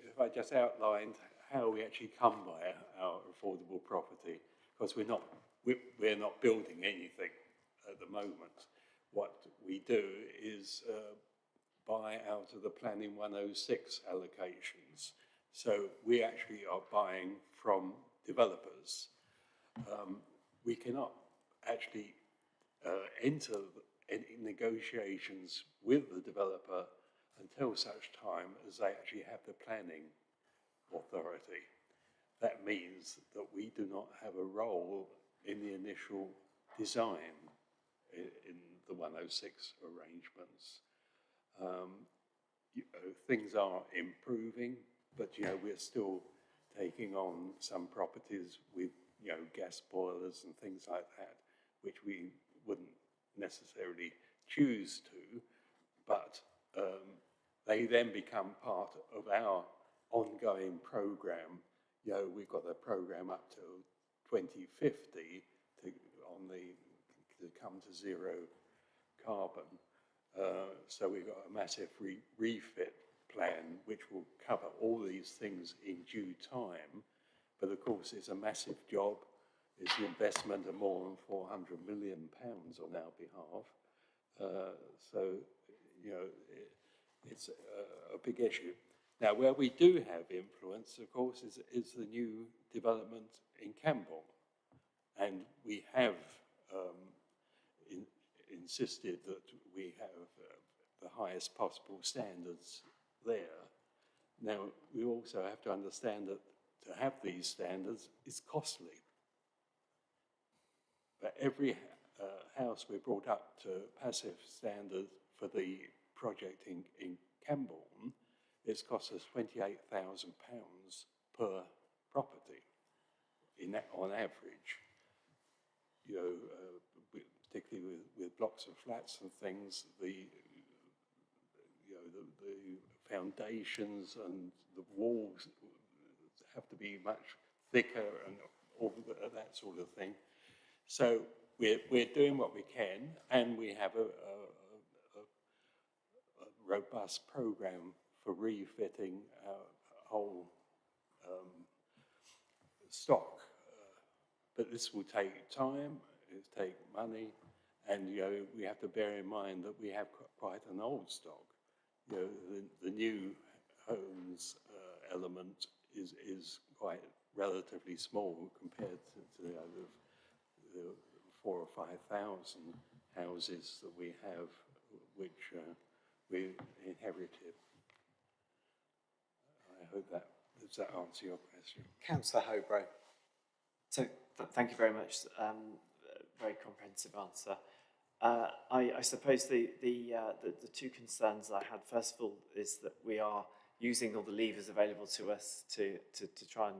if I just outlined how we actually come by our affordable property, because we're not building anything at the moment. What we do is buy out of the Planning 106 allocations. So we actually are buying from developers. We cannot actually enter any negotiations with the developer until such time as they actually have the planning authority. That means that we do not have a role in the initial design in the 106 arrangements. Things are improving, but we're still taking on some properties with gas boilers and things like that, which we wouldn't necessarily choose to, but they then become part of our ongoing programme. We've got a programme up to 2050 to come to zero carbon. So we've got a massive refit plan which will cover all these things in due time. But of course, it's a massive job. It's an investment of more than £400 million on our behalf. It's a big issue. Now, where we do have influence, of course, is the new development in Campbell. And we have, in insisted that we have the highest possible standards there. Now, we also have to understand that to have these standards is costly. But every house we brought up to passive standard for the project in Camborne, it's cost us £28,000 per property on average. You know, particularly with blocks of flats and things, the foundations and the walls have to be much thicker and all that sort of thing. So we're doing what we can, and we have a robust program for refitting our whole stock. But this will take time, it'll take money, and we have to bear in mind that we have quite an old stock. The new homes element is quite relatively small compared to the 4,000 or 5,000 houses that we have, which we inherited. I hope does that answer your question? Councillor Hobro. So thank you very much. Very comprehensive answer. I suppose the two concerns I had, first of all, is that we are using all the levers available to us to try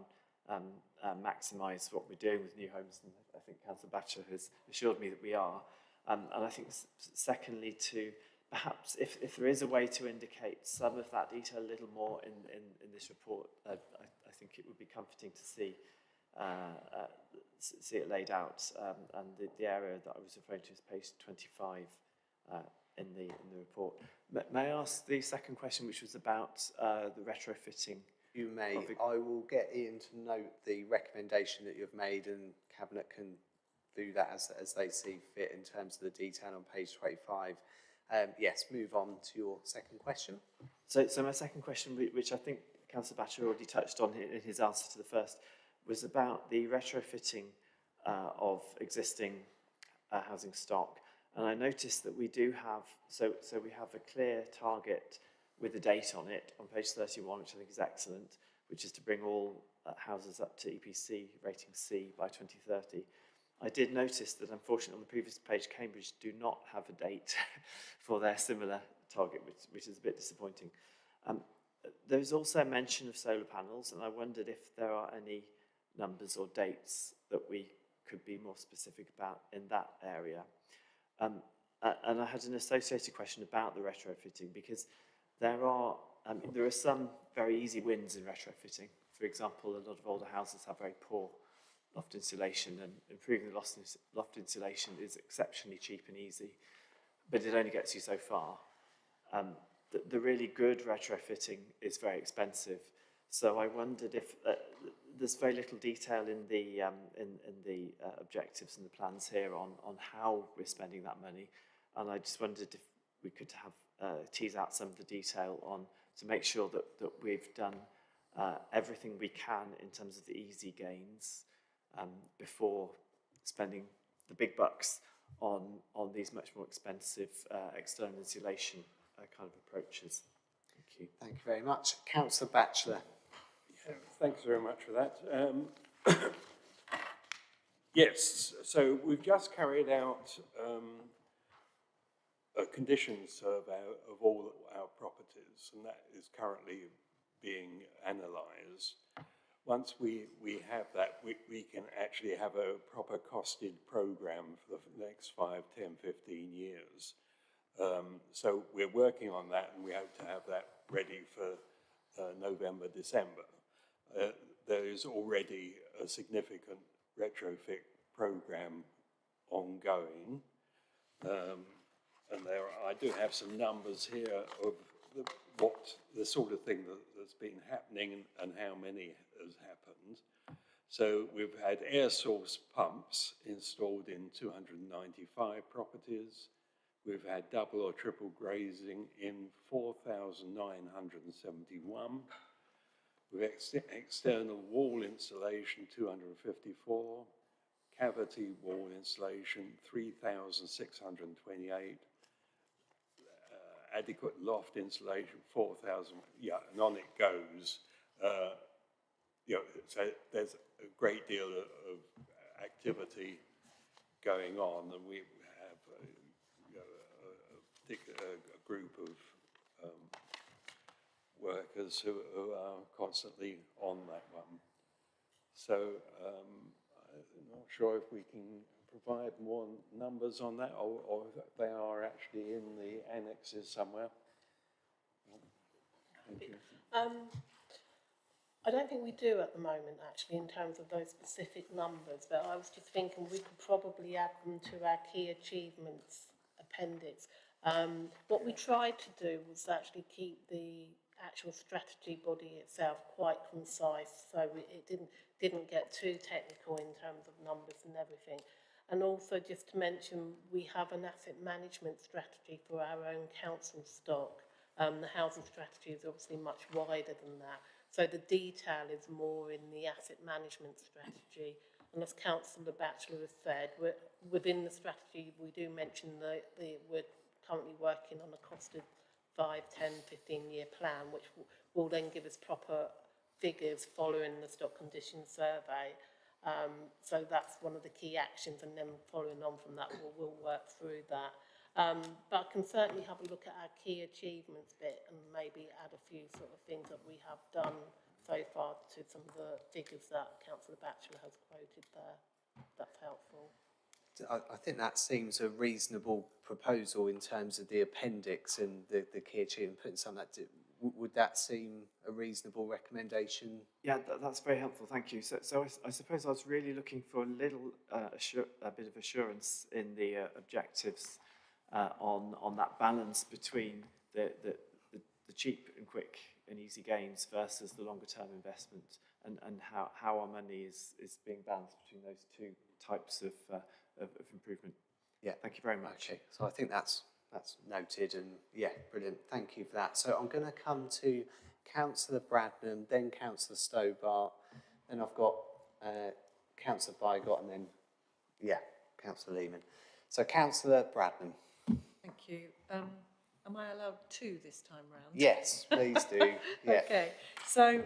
and maximise what we're doing with new homes, and I think Councillor Batchelor has assured me that we are. And I think secondly, to perhaps if there is a way to indicate some of that detail a little more in this report, I think it would be comforting to see it laid out, and the area that I was referring to is page 25 in the report. May I ask the second question, which was about the retrofitting? You may. I will get Ian to note the recommendation that you've made, and Cabinet can do that as they see fit in terms of the detail on page 25. Yes, move on to your second question. So my second question, which I think Councillor Batchelor already touched on in his answer to the first, was about the retrofitting of existing housing stock. And I noticed that we do have, so we have a clear target with a date on it on page 31, which I think is excellent, which is to bring all houses up to EPC rating C by 2030. I did notice that, unfortunately, on the previous page, Cambridge do not have a date for their similar target, which is a bit disappointing. There's also a mention of solar panels, and I wondered if there are any numbers or dates that we could be more specific about in that area. And I had an associated question about the retrofitting, because there are some very easy wins in retrofitting. For example, a lot of older houses have very poor loft insulation, and improving the loft insulation is exceptionally cheap and easy, but it only gets you so far. The really good retrofitting is very expensive. So I wondered if there's very little detail in the objectives and the plans here on how we're spending that money, and I just wondered if we could have tease out some of the detail on to make sure that we've done everything we can in terms of the easy gains before spending the big bucks on these much more expensive external insulation kind of approaches. Thank you. Thank you very much. Councillor Batchelor. Yeah, thanks very much for that. Yes, so we've just carried out a condition survey of all our properties, and that is currently being analysed. Once we have that, we can actually have a proper costed programme for the next 5, 10, 15 years. So we're working on that, and we hope to have that ready for November, December. There is already a significant retrofit programme ongoing, and I do have some numbers here of the sort of thing that's been happening and how many has happened. So we've had air source pumps installed in 295 properties. We've had double or triple grazing in 4,971. We've external wall insulation 254, cavity wall insulation, 3,628. Adequate loft insulation, 4,000. Yeah, and on it goes. So there's a great deal of activity going on, and we have a particular group of workers who are constantly on that one. So I'm not sure if we can provide more numbers on that, or if they are actually in the annexes somewhere. Thank you. I don't think we do at the moment, actually, in terms of those specific numbers, but I was just thinking we could probably add them to our key achievements appendix. What we tried to do was actually keep the actual strategy body itself quite concise, so it didn't get too technical in terms of numbers and everything. And also, just to mention, we have an asset management strategy for our own council stock. The housing strategy is obviously much wider than that. So the detail is more in the asset management strategy. And as Councillor Batchelor has said, within the strategy, we do mention that we're currently working on a costed 5, 10, 15-year plan, which will then give us proper figures following the stock condition survey. So that's one of the key actions, and then following on from that, we'll work through that. But I can certainly have a look at our key achievements bit and maybe add a few sort of things that we have done so far to some of the figures that Councillor Batchelor has quoted there. That's helpful. I think that seems a reasonable proposal in terms of the appendix and the key achievement, putting some of that. Would that seem a reasonable recommendation? Yeah, that's very helpful, thank you. So I suppose I was really looking for a little, a bit of assurance in the objectives on that balance between the cheap and quick and easy gains versus the longer term investment, and how our money is being balanced between those two types of improvement. Yeah. Thank you very much. Okay, so I think that's noted, and yeah, brilliant. Thank you for that. So I'm going to come to Councillor Bradnam, then Councillor Stobart, then I've got Councillor Bygott, and then, yeah, Councillor Lehman. So Councillor Bradnam. Thank you. Am I allowed 2 this time round? Yes, please do. Yeah. Okay, so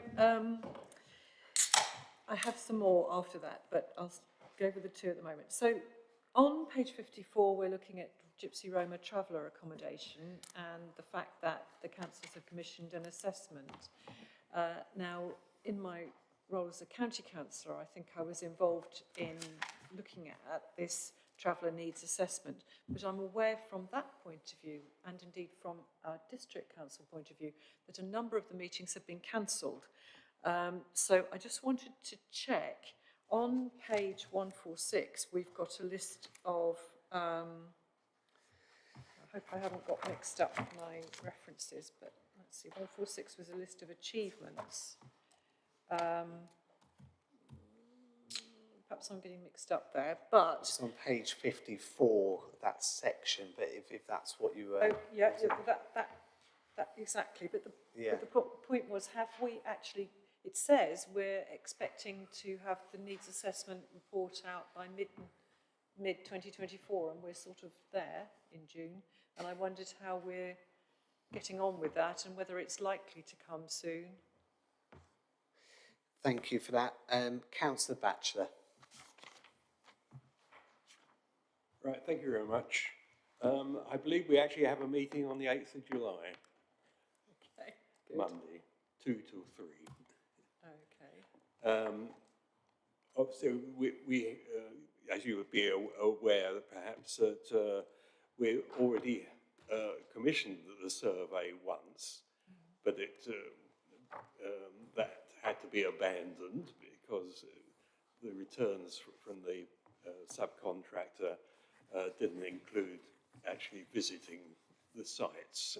I have some more after that, but I'll go with the 2 at the moment. So on page 54, we're looking at Gypsy Roma traveller accommodation and the fact that the councils have commissioned an assessment. Now, in my role as a county councillor, I think I was involved in looking at this traveller needs assessment, but I'm aware from that point of view, and indeed from our district council point of view, that a number of the meetings have been cancelled. So I just wanted to check, on page 146, we've got a list of, I hope I haven't got mixed up my references, but let's see, 146 was a list of achievements. Perhaps I'm getting mixed up there, but... It's on page 54, that section, but if that's what you were... Oh, yeah, that exactly, but the point was, have we actually... It says we're expecting to have the needs assessment report out by mid-2024, and we're sort of there in June, and I wondered how we're getting on with that and whether it's likely to come soon. Thank you for that. Councillor Batchelor. Right, thank you very much. I believe we actually have a meeting on the 8th of July. Okay, good. Monday, 2 till 3. Okay. Obviously, we as you would be aware, perhaps, that we already commissioned the survey once, but that had to be abandoned because the returns from the subcontractor didn't include actually visiting the sites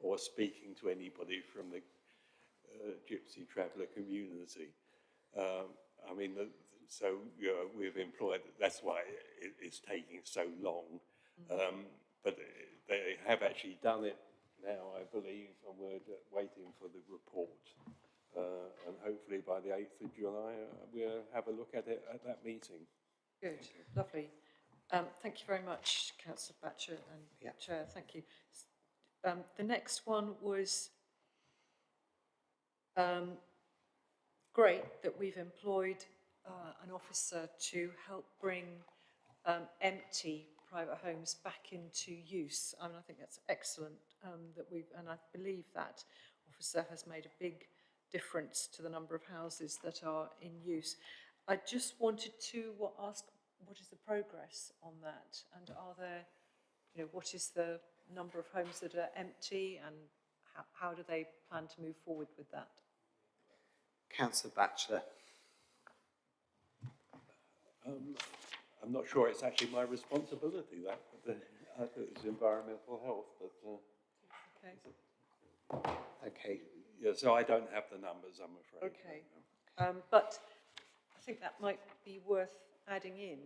or speaking to anybody from the Gypsy traveller community. I mean, so we've employed, that's why it's taking so long. But they have actually done it now, I believe, and we're waiting for the report. And hopefully by the 8th of July, we'll have a look at it at that meeting. Good, lovely. Thank you very much, Councillor Batcher and Chair, thank you. The next one was great that we've employed an officer to help bring empty private homes back into use. I mean, I think that's excellent that and I believe that officer has made a big difference to the number of houses that are in use. I just wanted to ask, what is the progress on that? And are there, what is the number of homes that are empty, and how do they plan to move forward with that? Councillor Batchelor. I'm not sure it's actually my responsibility, that, but I thought it was environmental health, but... Okay. Okay. Yeah, so I don't have the numbers, I'm afraid. Okay. But I think that might be worth adding in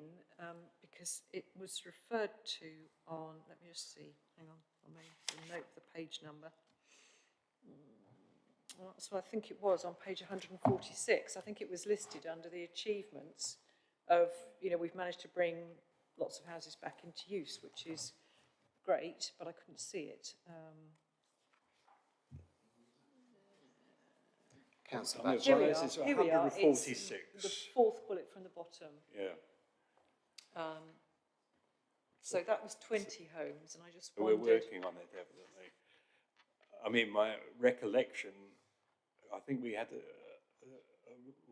because it was referred to on, let me just see, hang on, I may note the page number. So I think it was on page 146. I think it was listed under the achievements of, we've managed to bring lots of houses back into use, which is great, but I couldn't see it. Councillor I'm Batchelor. advised it's 146. It's the fourth bullet from the bottom. Yeah. So that was 20 homes, and I just We're wondered... working on it, evidently. I mean, my recollection, I think we had a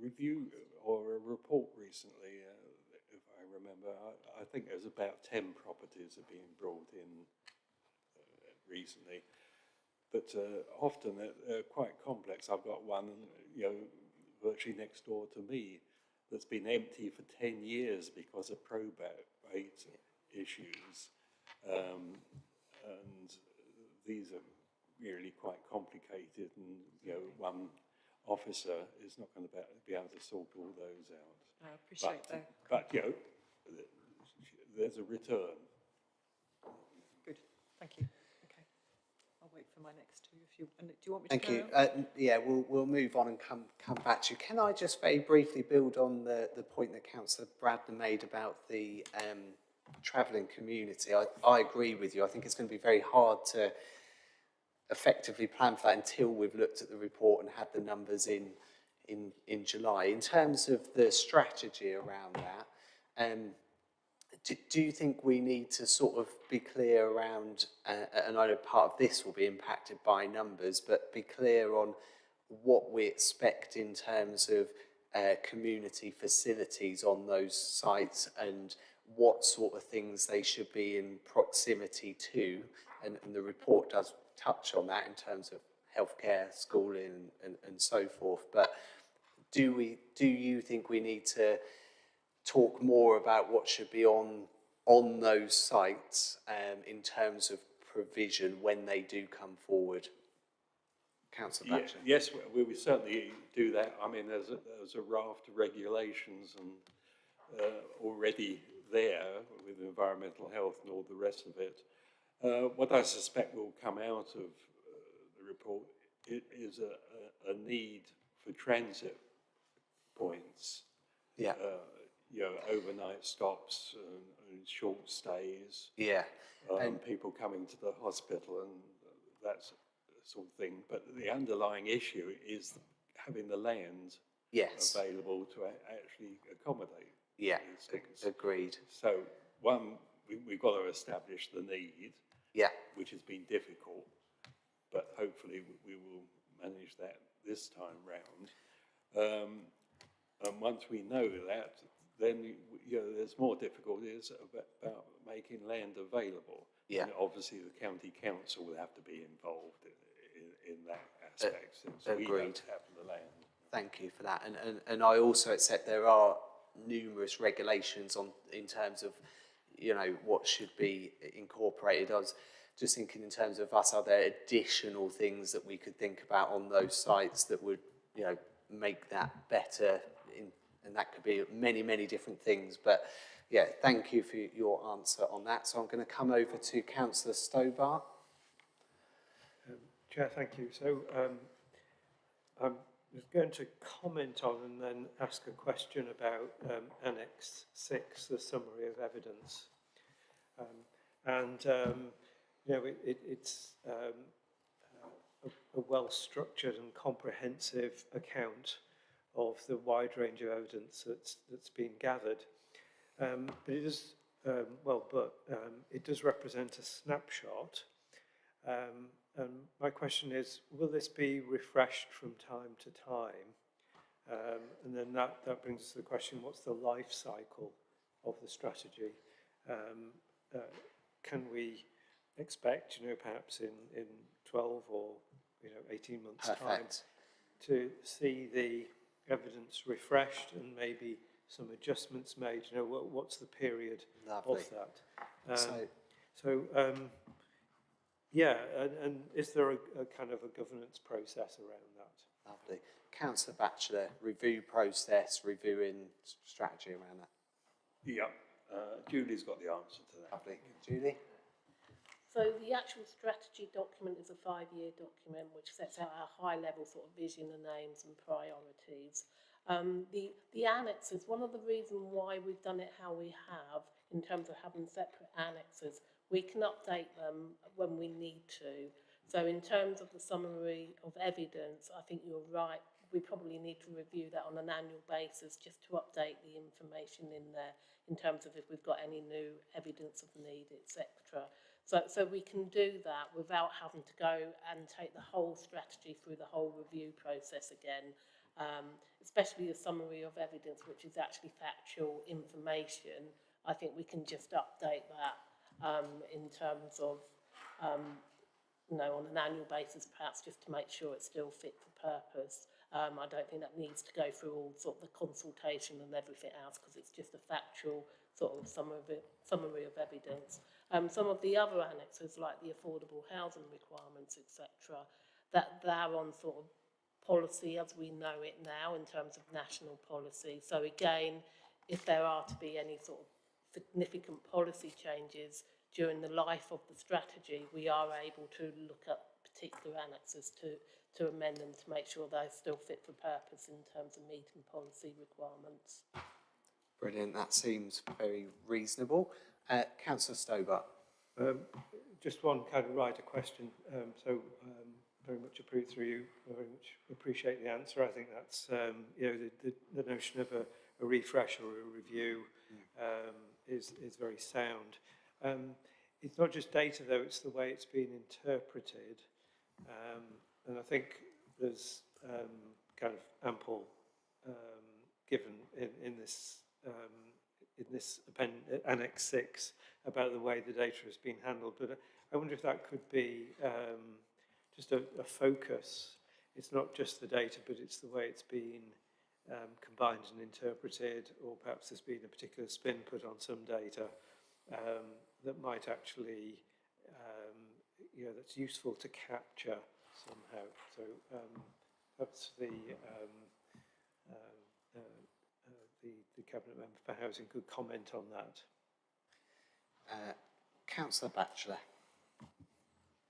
review or a report recently, if I remember. I think there's about 10 properties are being brought in recently. But often they're quite complex. I've got one, virtually next door to me that's been empty for 10 years because of probate issues. And these are really quite complicated, and, one officer is not going to be able to sort all those out. I appreciate that. But, there's a return. Good, thank you. I'll wait for my next two. If you do, you want me to? Thank you. Yeah, we'll move on and come back to you. Can I just very briefly build on the point that Councillor Bradner made about the travelling community? I agree with you. I think it's going to be very hard to effectively plan for that until we've looked at the report and had the numbers in July. In terms of the strategy around that, do you think we need to sort of be clear around, and I know part of this will be impacted by numbers, but be clear on what we expect in terms of community facilities on those sites and what sort of things they should be in proximity to, and the report does touch on that in terms of healthcare, schooling and so forth, but do you think we need to talk more about what should be on those sites in terms of provision when they do come forward? Councillor Batchelor. Yes, we certainly do that. I mean, there's a raft of regulations and already there with environmental health and all the rest of it. What I suspect will come out of the report is a need for transit points. Yeah. Overnight stops and short stays. Yeah. And people coming to the hospital and that sort of thing. But the underlying issue is having the land available to actually accommodate these things. Agreed. So, one, we've got to establish the need, which has been difficult, but hopefully we will manage that this time round. And once we know that, then there's more difficulties about making land available. Yeah. And obviously, the county council will have to be involved in that aspect, since we don't have the land. Thank you for that. And I also accept there are numerous regulations in terms of what should be incorporated. I was just thinking in terms of us, are there additional things that we could think about on those sites that would make that better? And that could be many different things, but yeah, thank you for your answer on that. So I'm going to come over to Councillor Stobart. Chair, thank you. So I'm was going to comment on and then ask a question about Annex 6, the summary of evidence. You know, it's a well-structured and comprehensive account of the wide range of evidence that's been gathered. But it is, it does represent a snapshot. And my question is, will this be refreshed from time to time? And then that brings us to the question, what's the life cycle of the strategy? Can we expect, you know, perhaps in 12 or, you know, 18 months' time to see the evidence refreshed and maybe some adjustments made? You know, what's the period of that? Yeah, and is there a kind of a governance process around that? Lovely. Councillor Batchelor, review process, reviewing strategy around that. Yeah, Julie's got the answer to that. Lovely. Julie? So the actual strategy document is a 5-year document which sets out our high-level sort of vision and aims and priorities. The annexes, one of the reasons why we've done it how we have, in terms of having separate annexes, we can update them when we need to. So in terms of the summary of evidence, I think you're right. We probably need to review that on an annual basis just to update the information in there in terms of if we've got any new evidence of need, etc. So we can do that without having to go and take the whole strategy through the whole review process again, especially the summary of evidence, which is actually factual information. I think we can just update that in terms of, you know, on an annual basis, perhaps just to make sure it's still fit for purpose. I don't think that needs to go through all sort of the consultation and everything else, because it's just a factual sort of summary of evidence. Some of the other annexes, like the affordable housing requirements, etc., that they're on sort of policy as we know it now in terms of national policy. So again, if there are to be any sort of significant policy changes during the life of the strategy, we are able to look at particular annexes to amend them to make sure they're still fit for purpose in terms of meeting policy requirements. Brilliant, that seems very reasonable. Councillor Stobart. Just one kind of rider question. Very much approved through you. I very much appreciate the answer. I think that's, you know, the notion of a refresh or a review is very sound. It's not just data though, it's the way it's been interpreted. And I think there's kind of ample given in this Annex 6 about the way the data has been handled. But I wonder if that could be just a focus. It's not just the data, but it's the way it's been combined and interpreted, or perhaps there's been a particular spin put on some data that might actually, you know, that's useful to capture somehow. So perhaps the Cabinet Member for Housing could comment on that. Councillor Batchelor.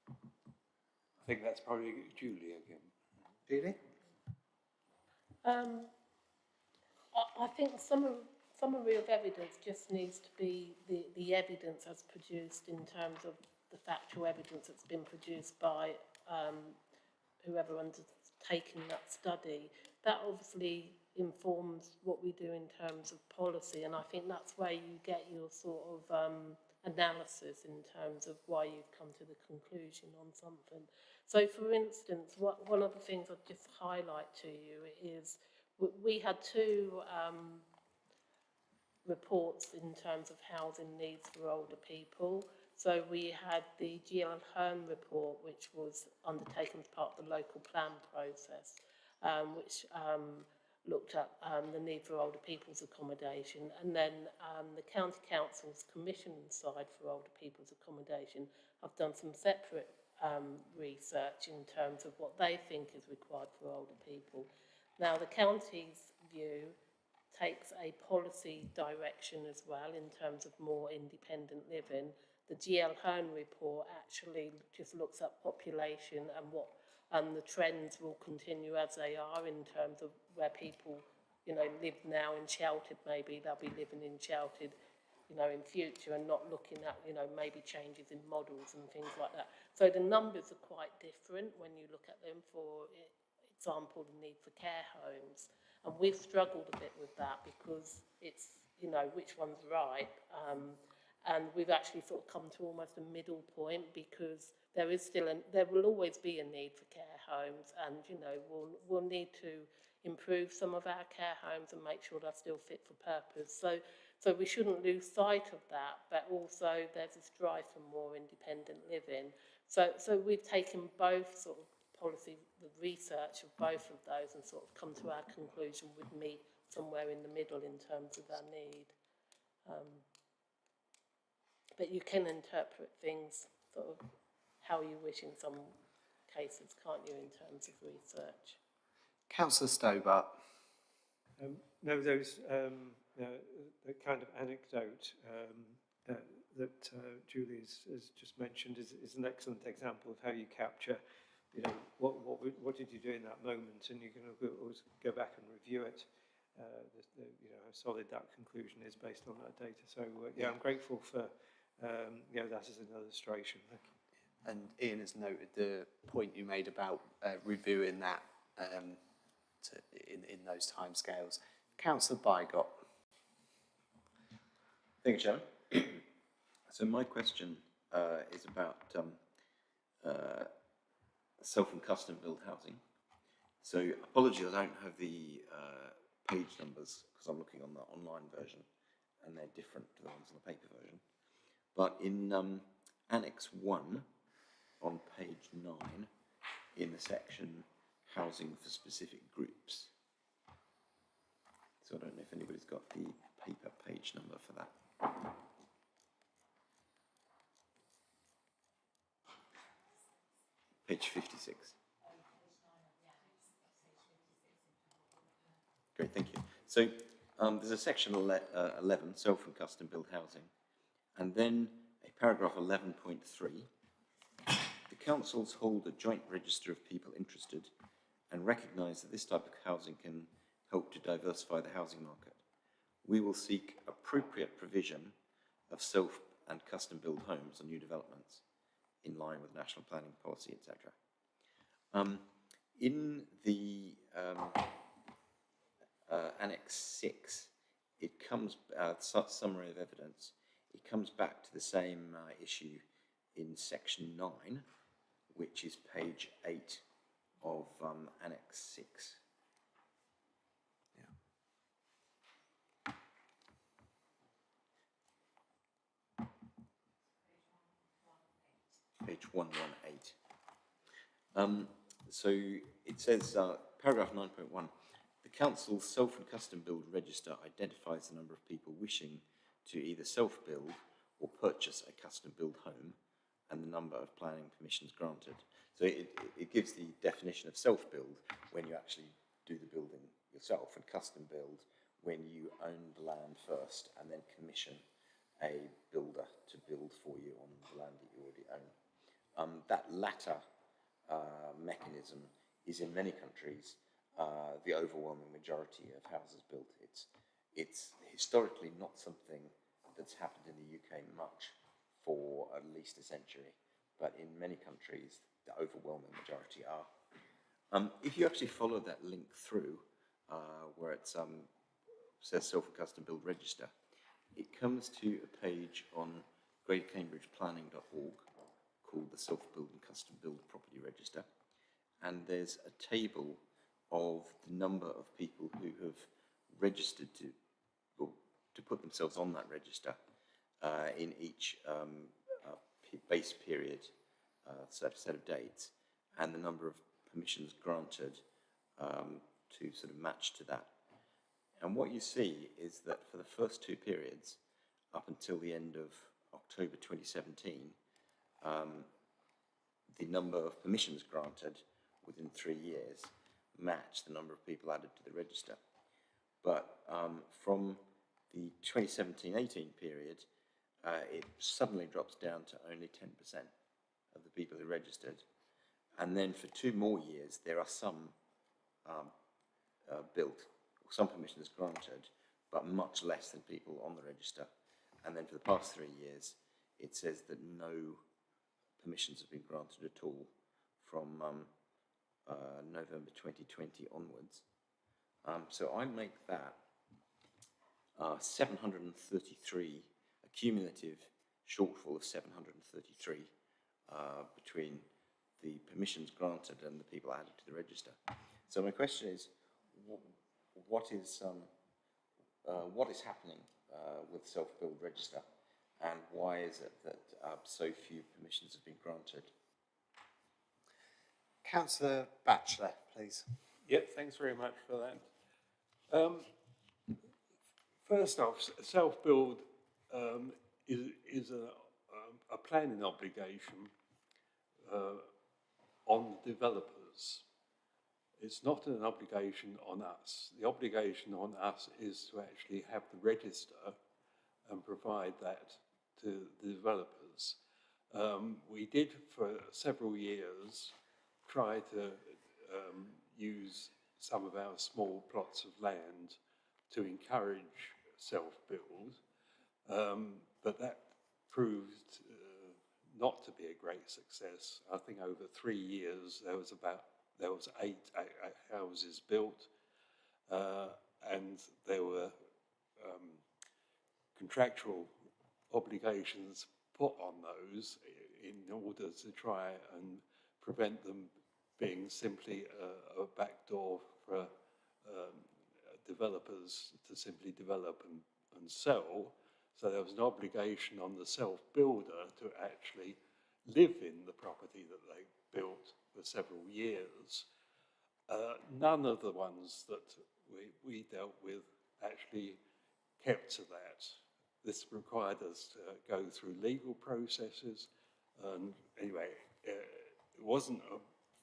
I think that's probably Julie again. Julie? I think summary of evidence just needs to be the evidence as produced in terms of the factual evidence that's been produced by whoever undertaking that study. That obviously informs what we do in terms of policy, and I think that's where you get your sort of analysis in terms of why you've come to the conclusion on something. So for instance, one of the things I'd just highlight to you is we had two reports in terms of housing needs for older people. So we had the GL Hearn report, which was undertaken as part of the local plan process, which looked at the need for older people's accommodation, and then the County Council's commission side for older people's accommodation have done some separate research in terms of what they think is required for older people. Now, the county's view takes a policy direction as well in terms of more independent living. The GL Hearn report actually just looks at population and what and the trends will continue as they are in terms of where people, you know, live now in sheltered, maybe they'll be living in sheltered, you know, in future, and not looking at, you know, maybe changes in models and things like that. So the numbers are quite different when you look at them. For example, the need for care homes. And we've struggled a bit with that because it's, you know, which one's right. And we've actually sort of come to almost a middle point, because there is still, there will always be a need for care homes, and, you know, we'll need to improve some of our care homes and make sure they're still fit for purpose. So we shouldn't lose sight of that, but also there's this drive for more independent living. So we've taken both sort of policy, the research of both of those, and sort of come to our conclusion would meet somewhere in the middle in terms of our need. But you can interpret things sort of how you wish in some cases, can't you, in terms of research? Councillor Stobart. No, those the kind of anecdote that Julie has just mentioned is an excellent example of how you capture, you know, what did you do in that moment, and you can always go back and review it. You know, how solid that conclusion is based on that data. So yeah, I'm grateful for you know, that as an illustration. Thank you. And Ian has noted the point you made about reviewing that in those timescales. Councillor Bygott. Thank you, Chairman. So my question is about self and custom built housing. So apologies, I don't have the page numbers because I'm looking on the online version, and they're different to the ones on the paper version. But in Annex 1 on page 9, in the section Housing for Specific Groups. So I don't know if anybody's got the paper page number for that. Page 56. Great, thank you. So there's a section 11, self and custom built housing, and then a paragraph 11.3. The councils hold a joint register of people interested and recognise that this type of housing can help to diversify the housing market. We will seek appropriate provision of self and custom built homes on new developments in line with national planning policy, etc. In the Annex 6, it comes, summary of evidence, it comes back to the same issue in section 9, which is page 8 of Annex 6. Page 118. So it says, paragraph 9.1, the council's self and custom build register identifies the number of people wishing to either self-build or purchase a custom build home and the number of planning permissions granted. So it gives the definition of self-build when you actually do the building yourself, and custom build when you own the land first and then commission a builder to build for you on the land that you already own. That latter mechanism is in many countries the overwhelming majority of houses built. It's historically not something that's happened in the UK much for at least a century, but in many countries the overwhelming majority are. If you actually follow that link through where it says self and custom build register, it comes to a page on greatercambridgeplanning.org called the Self-Build and Custom Build Property Register, and there's a table of the number of people who have registered to put themselves on that register in each base period set of dates, and the number of permissions granted to sort of match to that. And what you see is that for the first two periods, up until the end of October 2017, the number of permissions granted within 3 years matched the number of people added to the register. But from the 2017-18 period, it suddenly drops down to only 10% of the people who registered. And then for 2 more years, there are some built, some permissions granted, but much less than people on the register. And then for the past 3 years, it says that no permissions have been granted at all from November 2020 onwards. So I make that 733, a cumulative shortfall of 733 between the permissions granted and the people added to the register. So my question is, what is happening with self-build register, and why is it that so few permissions have been granted? Councillor Batchelor, please. Yeah, thanks very much for that. First off, self-build is a planning obligation on developers. It's not an obligation on us. The obligation on us is to actually have the register and provide that to the developers. We did for several years try to use some of our small plots of land to encourage self-build, but that proved not to be a great success. I think over 3 years there was 8 houses built, and there were contractual obligations put on those in order to try and prevent them being simply a backdoor for developers to simply develop and sell. So there was an obligation on the self-builder to actually live in the property that they built for several years. None of the ones that we dealt with actually kept to that. This required us to go through legal processes, and anyway, it wasn't a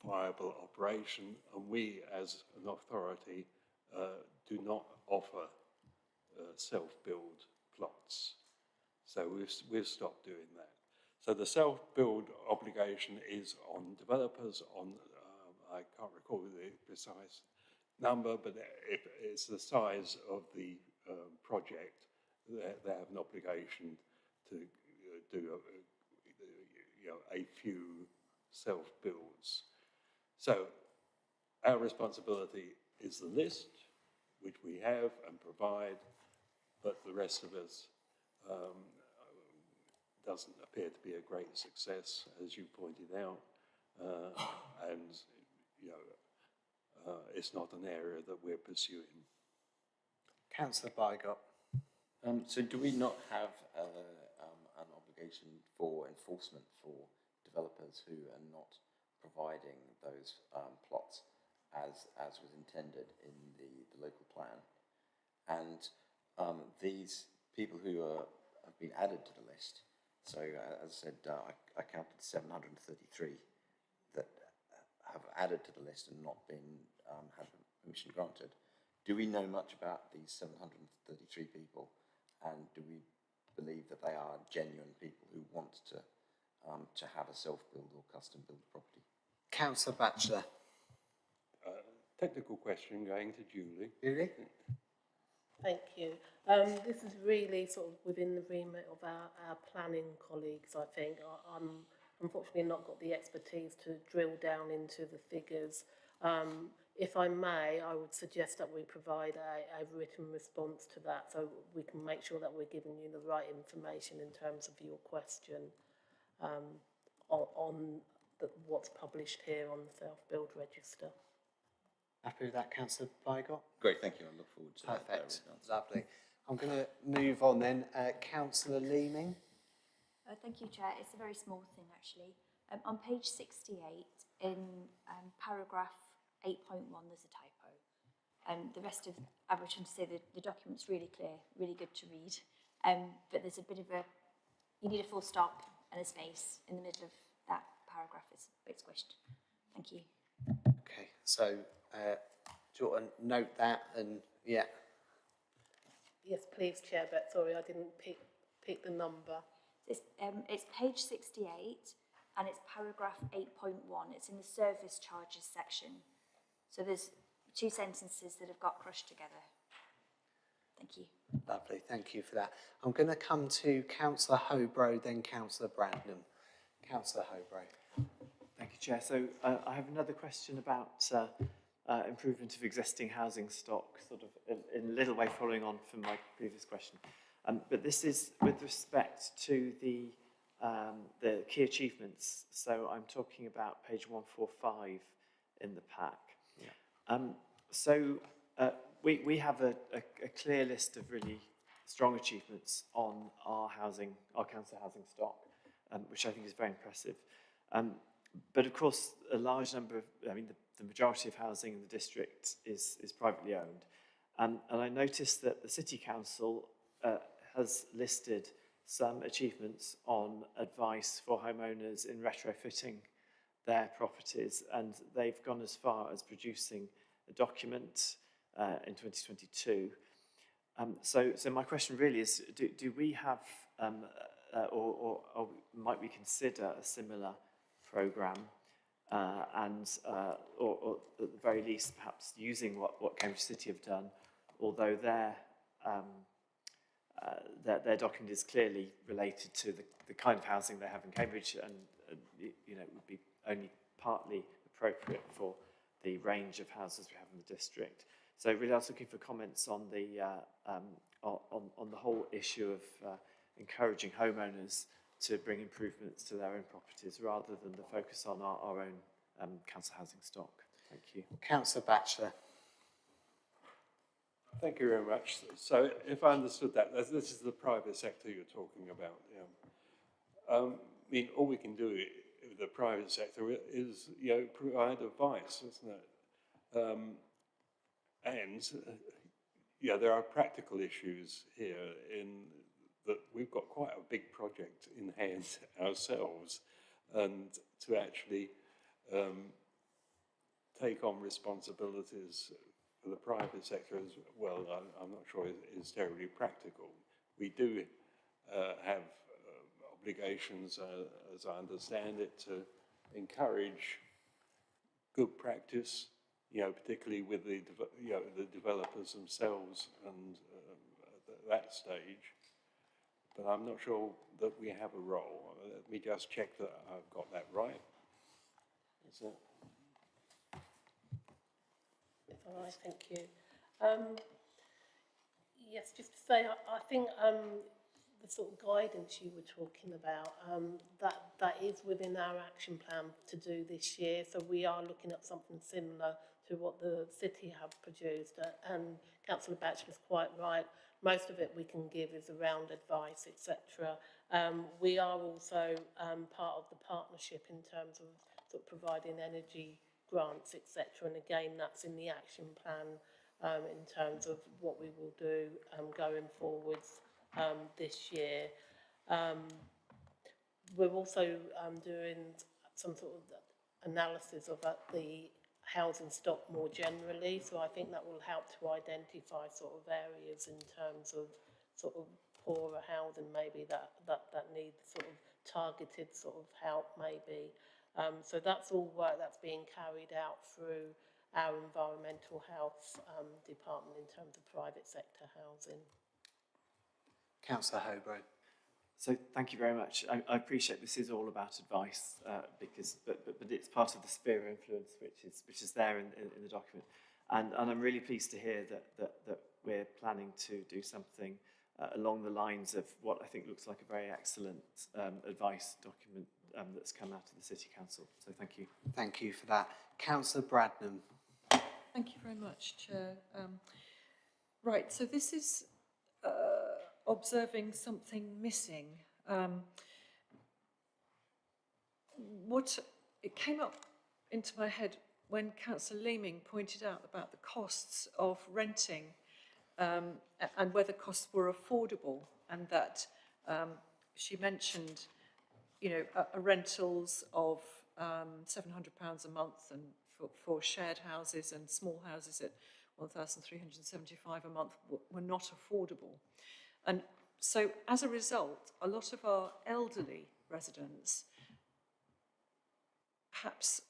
viable operation, and we as an authority do not offer self-build plots. So we've stopped doing that. So the self-build obligation is on developers, I can't recall the precise number, but if it's the size of the project, they have an obligation to do a few self-builds. So our responsibility is the list, which we have and provide, but the rest of us doesn't appear to be a great success, as you pointed out, and it's not an area that we're pursuing. Councillor Bygott. So do we not have an obligation for enforcement for developers who are not providing those plots as was intended in the local plan? And these people who have been added to the list, so as I said, I counted 733 that have added to the list and not been had permission granted. Do we know much about these 733 people, and do we believe that they are genuine people who want to have a self-build or custom-built property? Councillor Batchelor. Technical question going to Julie. Julie? Thank you. This is really sort of within the remit of our planning colleagues, I think. I'm unfortunately not got the expertise to drill down into the figures. If I may, I would suggest that we provide a written response to that so we can make sure that we're giving you the right information in terms of your question on what's published here on the self-build register. Happy with that, Councillor Bygott? Great, thank you. I look forward to that. Perfect, lovely. I'm going to move on then. Councillor Leeming. Thank you, Chair. It's a very small thing, actually. On page 68, in paragraph 8.1, there's a typo. The rest of, I was trying to say the document's really clear, really good to read. But there's a bit of you need a full stop and a space in the middle of that paragraph. It's a bit squished. Thank you. Okay, so do you want to note that? And yeah. Yes, please, Chair, but sorry, I didn't pick the number. It's page 68, and it's paragraph 8.1. It's in the service charges section. So there's two sentences that have got crushed together. Thank you. Lovely, thank you for that. I'm going to come to Councillor Hobro, then Councillor Bradnam. Councillor Hobro. Thank you, Chair. So I have another question about improvement of existing housing stock, sort of in a little way following on from my previous question. But this is with respect to the key achievements. So I'm talking about page 145 in the pack. Yeah. We have a clear list of really strong achievements on our council housing stock, which I think is very impressive. But of course, a large number of, the majority of housing in the district is privately owned. And I noticed that the City Council has listed some achievements on advice for homeowners in retrofitting their properties, and they've gone as far as producing a document in 2022. So my question really is, do we have, or might we consider a similar programme, or at the very least perhaps using what Cambridge City have done, although their document is clearly related to the kind of housing they have in Cambridge, and it would be only partly appropriate for the range of houses we have in the district. So really I was looking for comments on the whole issue of encouraging homeowners to bring improvements to their own properties rather than the focus on our own council housing stock. Thank you. Councillor Batchelor. Thank you very much. So if I understood that, this is the private sector you're talking about. Yeah. All we can do with the private sector is, provide advice, isn't it? There are practical issues here in that we've got quite a big project in hand ourselves, and to actually take on responsibilities for the private sector as well, I'm not sure is terribly practical. We do have obligations, as I understand it, to encourage good practice, particularly with the developers themselves, and at that stage. But I'm not sure that we have a role. Let me just check that I've got that right. Is it? All right, thank you. Yes, just to say, I think the sort of guidance you were talking about, that is within our action plan to do this year. So we are looking at something similar to what the city have produced. And Councillor Batchelor is quite right. Most of it we can give is around advice, etc. We are also part of the partnership in terms of sort of providing energy grants, etc. And again, that's in the action plan in terms of what we will do going forwards this year. We're also doing some sort of analysis of the housing stock more generally, so I think that will help to identify sort of areas in terms of sort of poorer housing maybe that need sort of targeted sort of help maybe. So that's all work that's being carried out through our environmental health department in terms of private sector housing. Councillor Hobro. So thank you very much. I appreciate this is all about advice, but it's part of the sphere of influence which is there in the document, and I'm really pleased to hear that we're planning to do something along the lines of what I think looks like a very excellent advice document that's come out of the City Council. So thank you. Thank you for that. Councillor Bradnam. Thank you very much, Chair. Right, so this is observing something missing. It came up into my head when Councillor Leeming pointed out about the costs of renting and whether costs were affordable, and that she mentioned, rentals of £700 a month, and for shared houses and small houses at £1,375 a month were not affordable. And so as a result, a lot of our elderly residents perhaps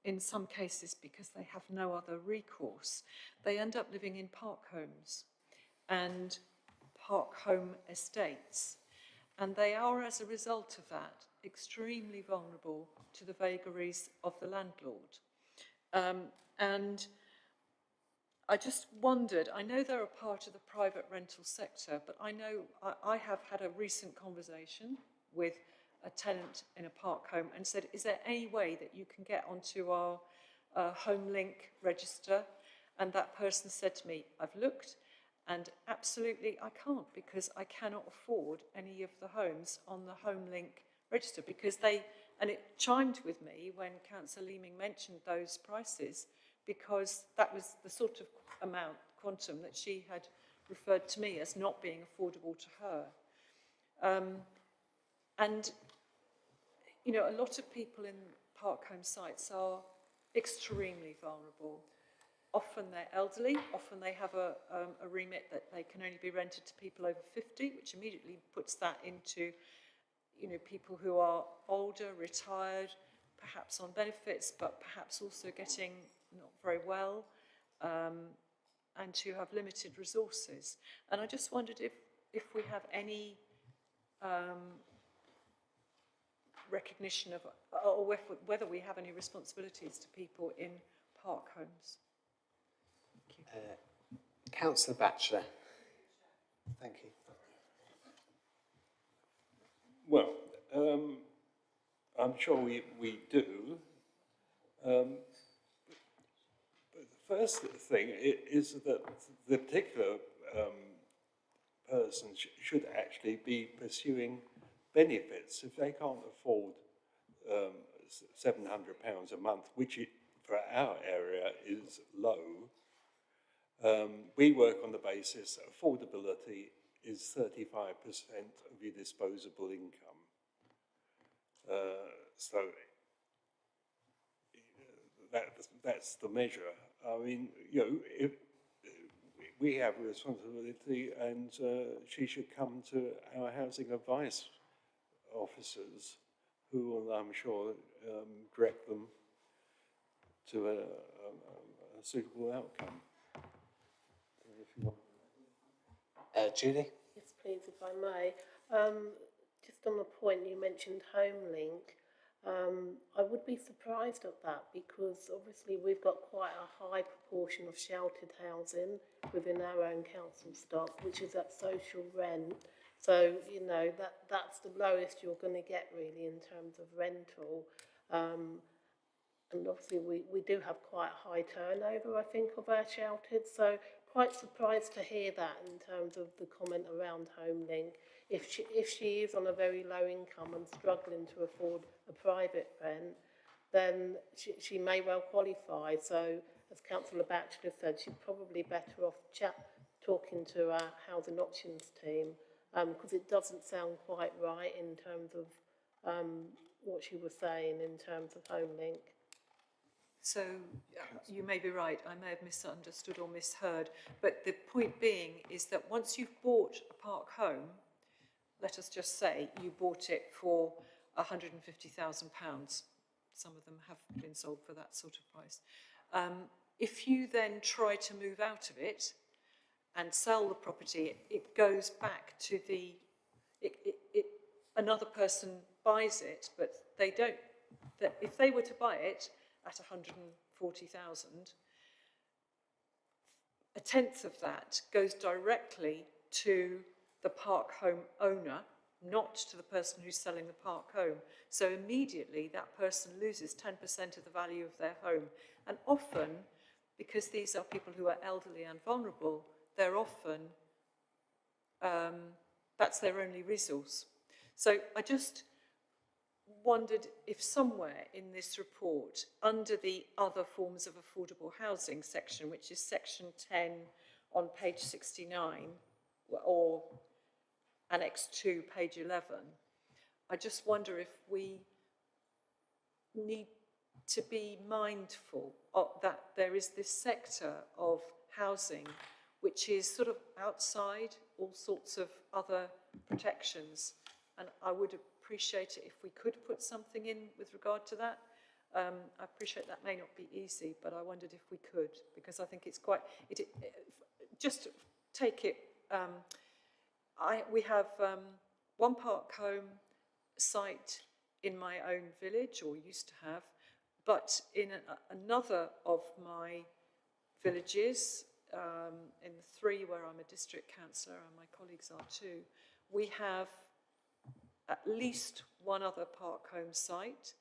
in some cases, because they have no other recourse, they end up living in park homes and park home estates. And they are, as a result of that, extremely vulnerable to the vagaries of the landlord. And I just wondered, I know they're a part of the private rental sector, but I know I have had a recent conversation with a tenant in a park home and said, is there any way that you can get onto our home link register? And that person said to me, I've looked and absolutely I can't, because I cannot afford any of the homes on the home link register, because and it chimed with me when Councillor Leeming mentioned those prices, because that was the sort of quantum that she had referred to me as not being affordable to her. And, you know, a lot of people in park home sites are extremely vulnerable. Often they're elderly, often they have a remit that they can only be rented to people over 50, which immediately puts that into, you know, people who are older, retired, perhaps on benefits, but perhaps also getting not very well, and who have limited resources. And I just wondered if we have any recognition of, or whether we have any responsibilities to people in park homes. Councillor Batchelor. Thank you. Well, I'm sure we do. But the first thing is that the particular person should actually be pursuing benefits. If they can't afford £700 a month, which for our area is low, we work on the basis that affordability is 35% of your disposable income. So that's the measure. I mean, you know, if we have a responsibility, and she should come to our housing advice officers, who will, I'm sure, direct them to a suitable outcome. Julie? Yes, please, if I may. Just on the point you mentioned HomeLink, I would be surprised at that, because obviously we've got quite a high proportion of sheltered housing within our own council stock, which is at social rent. So, you know, that's the lowest you're going to get really in terms of rental. And obviously we do have quite a high turnover, I think, of our sheltered. So quite surprised to hear that in terms of the comment around HomeLink. If she is on a very low income and struggling to afford a private rent, then she may well qualify. So as Councillor Batchelor said, she's probably better off talking to our housing options team, because it doesn't sound quite right in terms of what she was saying in terms of HomeLink. So you may be right, I may have misunderstood or misheard, but the point being is that once you've bought a park home, let us just say you bought it for £150,000. Some of them have been sold for that sort of price. If you then try to move out of it and sell the property, it goes back to another person buys it, but they don't. If they were to buy it at 140,000, a tenth of that goes directly to the park home owner, not to the person who's selling the park home. So immediately that person loses 10% of the value of their home. And often, because these are people who are elderly and vulnerable, they're often, that's their only resource. So I just wondered if somewhere in this report, under the other forms of affordable housing section, which is section 10 on page 69, or Annex 2, page 11, I just wonder if we need to be mindful of that there is this sector of housing which is sort of outside all sorts of other protections, and I would appreciate it if we could put something in with regard to that, I appreciate that may not be easy, but I wondered if we could, because I think it's quite, just take it, we have one park home site in my own village, or used to have, but in another of my villages, in the 3 where I'm a district councillor and my colleagues are too, we have at least one other park home site,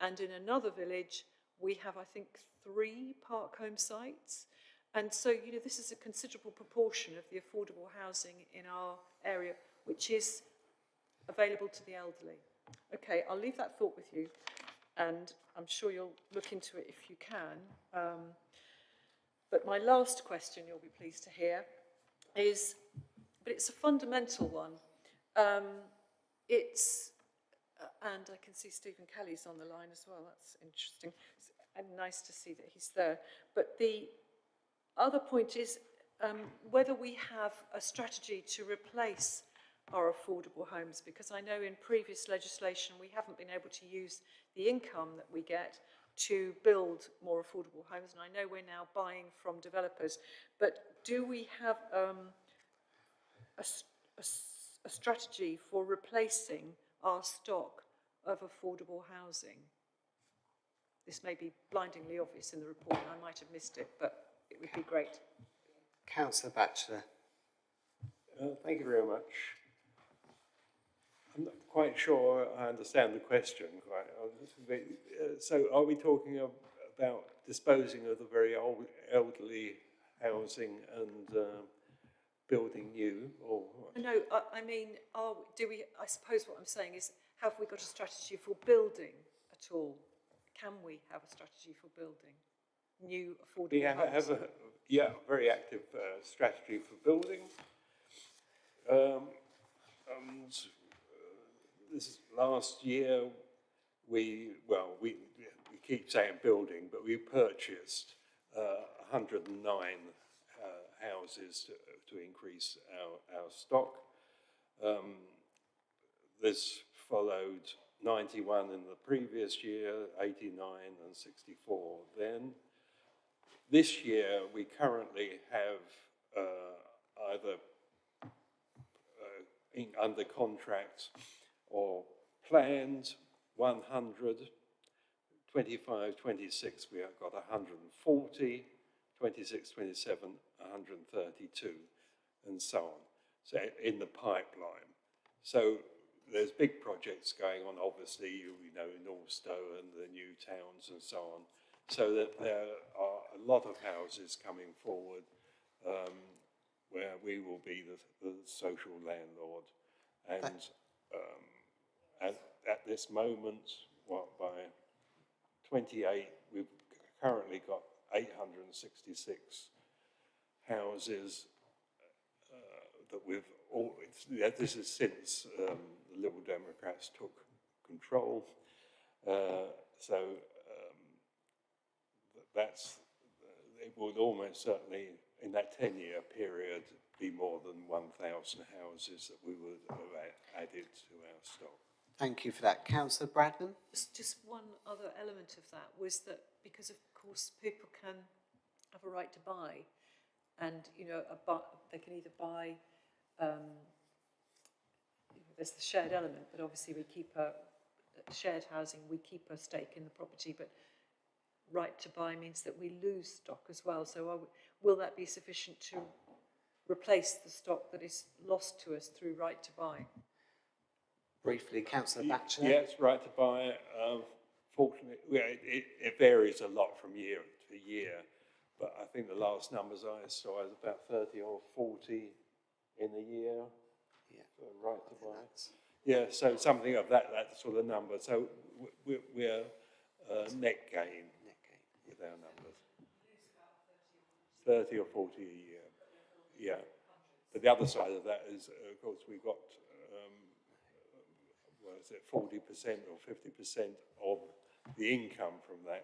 and in another village we have, I think, 3 park home sites. And so, you know, this is a considerable proportion of the affordable housing in our area, which is available to the elderly. Okay, I'll leave that thought with you, and I'm sure you'll look into it if you can. But my last question, you'll be pleased to hear, is, but it's a fundamental one. And I can see Stephen Kelly's on the line as well. That's interesting. And nice to see that he's there. But the other point is whether we have a strategy to replace our affordable homes, because I know in previous legislation we haven't been able to use the income that we get to build more affordable homes, and I know we're now buying from developers, but do we have a strategy for replacing our stock of affordable housing? This may be blindingly obvious in the report, and I might have missed it, but it would be great. Councillor Batchelor. Thank you very much. I'm not quite sure I understand the question quite. So are we talking about disposing of the very old elderly housing and building new, or what? No, I mean, I suppose what I'm saying is, have we got a strategy for building at all? Can we have a strategy for building new affordable homes? We have a very active strategy for building. This last year, we keep saying building, but we purchased 109 houses to increase our stock. This followed 91 in the previous year, 89 and 64 then. This year, we currently have either under contract or planned 100, 25, 26, we have got 140, 26, 27, 132, and so on. So in the pipeline. So there's big projects going on, obviously, you know, in Northstowe and the new towns and so on. So that there are a lot of houses coming forward where we will be the social landlord. And at this moment, by 28, we've currently got 866 houses that we've all, this is since the Liberal Democrats took control. It would almost certainly, in that 10-year period, be more than 1,000 houses that we would have added to our stock. Thank you for that. Councillor Bradman? Just one other element of that was that, because of course people can have a right to buy, and you know, they can either buy, there's the shared element, but obviously we keep shared housing, we keep a stake in the property, but right to buy means that we lose stock as well. So will that be sufficient to replace the stock that is lost to us through right to buy? Briefly, Councillor Batchelor. Yes, right to buy. Fortunately, it varies a lot from year to year, but I think the last numbers I saw was about 30 or 40 in a year. Yeah, for right to buy. Yeah, so something of that sort of number. So we're net gain with our numbers. 30 or 40 a year. Yeah, but the other side of that is, of course, we've got 40% or 50% of the income from that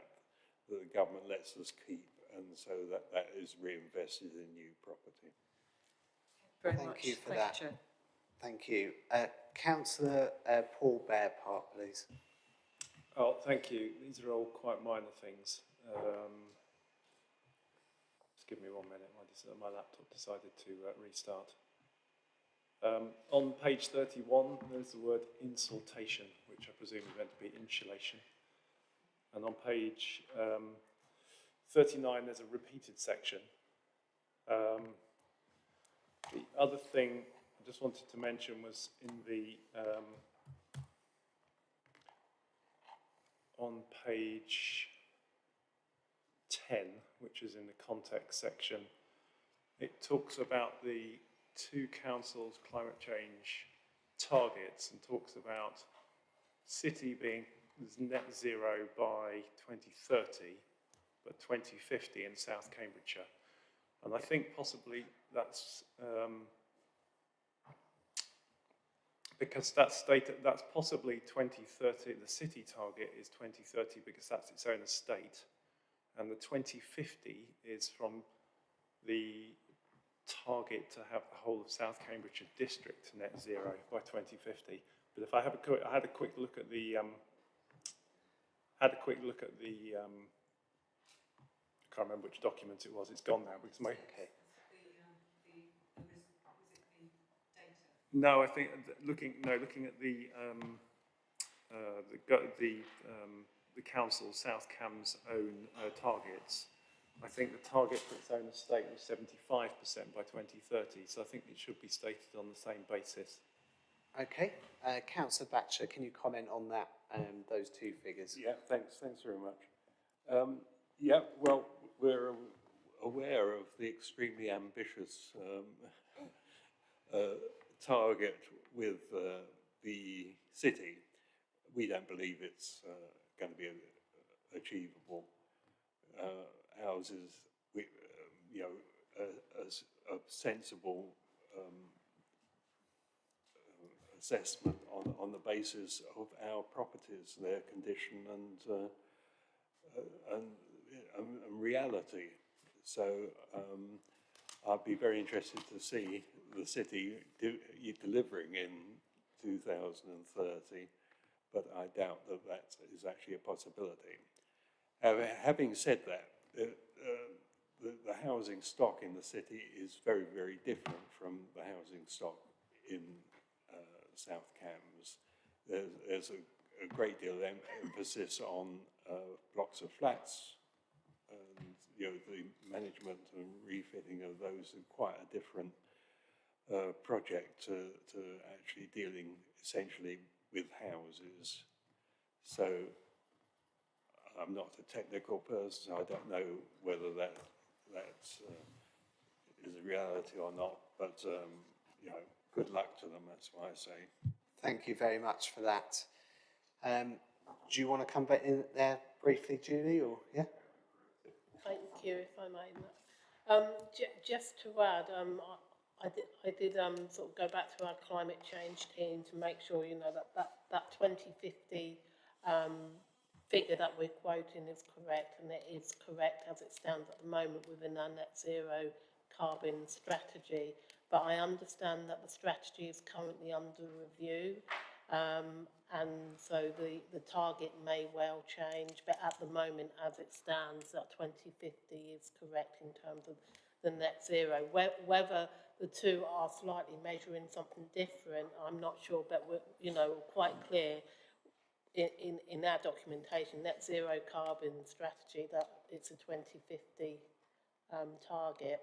the government lets us keep, and so that is reinvested in new property. Very Thank much. you for Thank that. you, Chair. Thank you. Councillor Paul Bearpark, please. Oh, thank you. These are all quite minor things. Just give me 1 minute. My laptop decided to restart. On page 31, there's the word insultation, which I presume is meant to be insulation. And on page 39, there's a repeated section. The other thing I just wanted to mention was in the on page 10, which is in the context section, it talks about the two councils' climate change targets and talks about city being net zero by 2030, but 2050 in South Cambridgeshire. And I think possibly that's because that's stated, that's possibly 2030, the city target is 2030 because that's its own estate. And the 2050 is from the target to have the whole of South Cambridgeshire district net zero by 2050. But if I had a quick look at the, I can't remember which document it was. It's gone now because my. Okay. No, I think looking at the council, South Cam's own targets. I think the target for its own estate was 75% by 2030. So I think it should be stated on the same basis. Okay, Councillor Batcher, can you comment on that? Those two figures. Yeah, thanks very much. Yeah, well, we're aware of the extremely ambitious target with the city. We don't believe it's going to be achievable. Ours is, a sensible assessment on the basis of our properties, their condition and reality. So I'd be very interested to see the city delivering in 2030, but I doubt that is actually a possibility. Having said that, the housing stock in the city is very, very different from the housing stock in South Cambs. There's a great deal of emphasis on blocks of flats, and the management and refitting of those is quite a different project to actually dealing essentially with houses. So I'm not a technical person, so I don't know whether that is a reality or not, but good luck to them, that's what I say. Thank you very much for that. Do you want to come back in there briefly, Julie, or yeah? Thank you, if I may. Just to add, I did sort of go back to our climate change team to make sure, that 2050 figure that we're quoting is correct, and it is correct as it stands at the moment within our net zero carbon strategy. But I understand that the strategy is currently under review, and so the target may well change, but at the moment as it stands, that 2050 is correct in terms of the net zero. Whether the two are slightly measuring something different, I'm not sure, but we're quite clear in our documentation, net zero carbon strategy, that it's a 2050 target.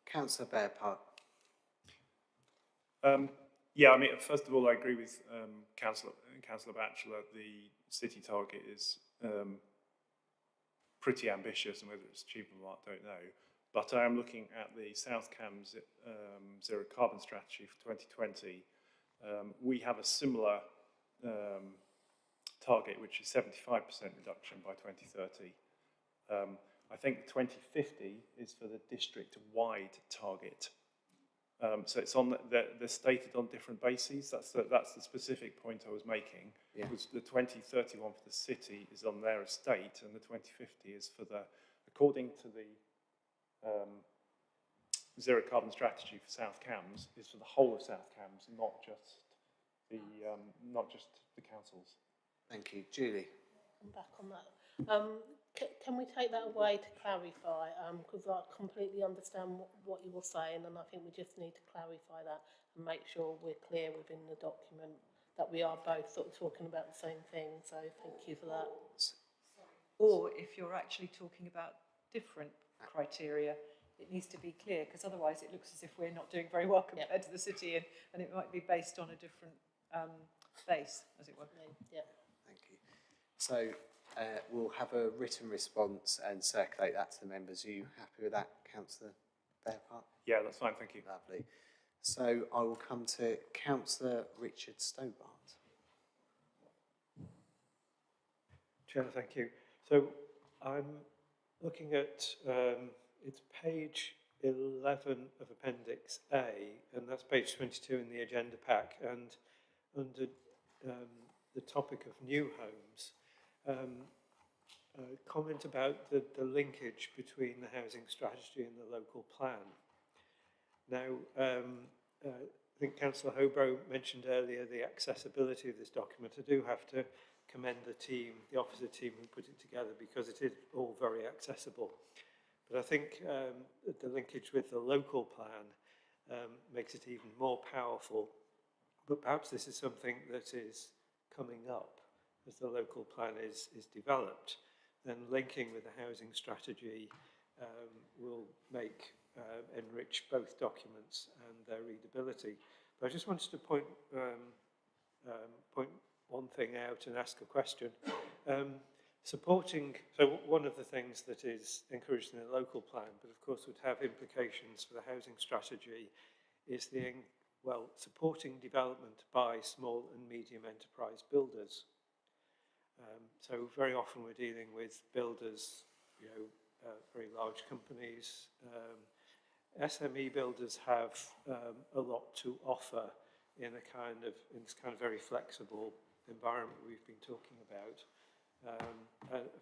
Councillor Bearpark. Yeah, I mean, first of all, I agree with Councillor Batchelor. The city target is pretty ambitious, and whether it's achievable, I don't know. But I am looking at the South Cambs zero carbon strategy for 2020. We have a similar target, which is 75% reduction by 2030. I think 2050 is for the district-wide target. So it's on they're stated on different bases. That's the specific point I was making. Yeah. Was the 2030 one for the city is on their estate, and the 2050 is for according to the zero carbon strategy for South Cambs, is for the whole of South Cambs, not just the councils. Thank you, Julie. come back on that. Can we take that away to clarify? Because I completely understand what you were saying, and I think we just need to clarify that and make sure we're clear within the document that we are both sort of talking about the same thing. So thank you for that. Or if you're actually talking about different criteria, it needs to be clear, because otherwise it looks as if we're not doing very well compared to the city, and it might be based on a different base, as it were. Yeah. Thank you. So we'll have a written response and circulate that to the members. Are you happy with that, Councillor Bearpark? Yeah, that's fine, thank you. Lovely. So I will come to Councillor Richard Stobart. Chair, thank you. So I'm looking at, it's page 11 of Appendix A, and that's page 22 in the agenda pack, and under the topic of new homes, a comment about the linkage between the housing strategy and the local plan. Now, I think Councillor Hobro mentioned earlier the accessibility of this document. I do have to commend the team, the officer team who put it together, because it is all very accessible. But I think the linkage with the local plan makes it even more powerful. But perhaps this is something that is coming up as the local plan is developed. Then linking with the housing strategy will enrich both documents and their readability. But I just wanted to point one thing out and ask a question. So one of the things that is encouraged in the local plan, but of course would have implications for the housing strategy, is supporting development by small and medium enterprise builders. So very often we're dealing with builders, very large companies. SME builders have a lot to offer in this kind of very flexible environment we've been talking about.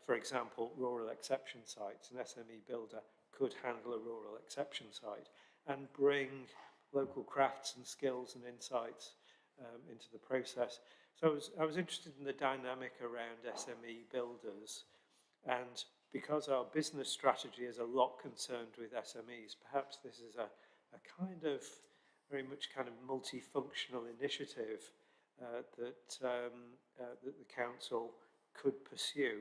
For example, rural exception sites. An SME builder could handle a rural exception site and bring local crafts and skills and insights into the process. So I was interested in the dynamic around SME builders, and because our business strategy is a lot concerned with SMEs, perhaps this is a kind of very much kind of multifunctional initiative that the council could pursue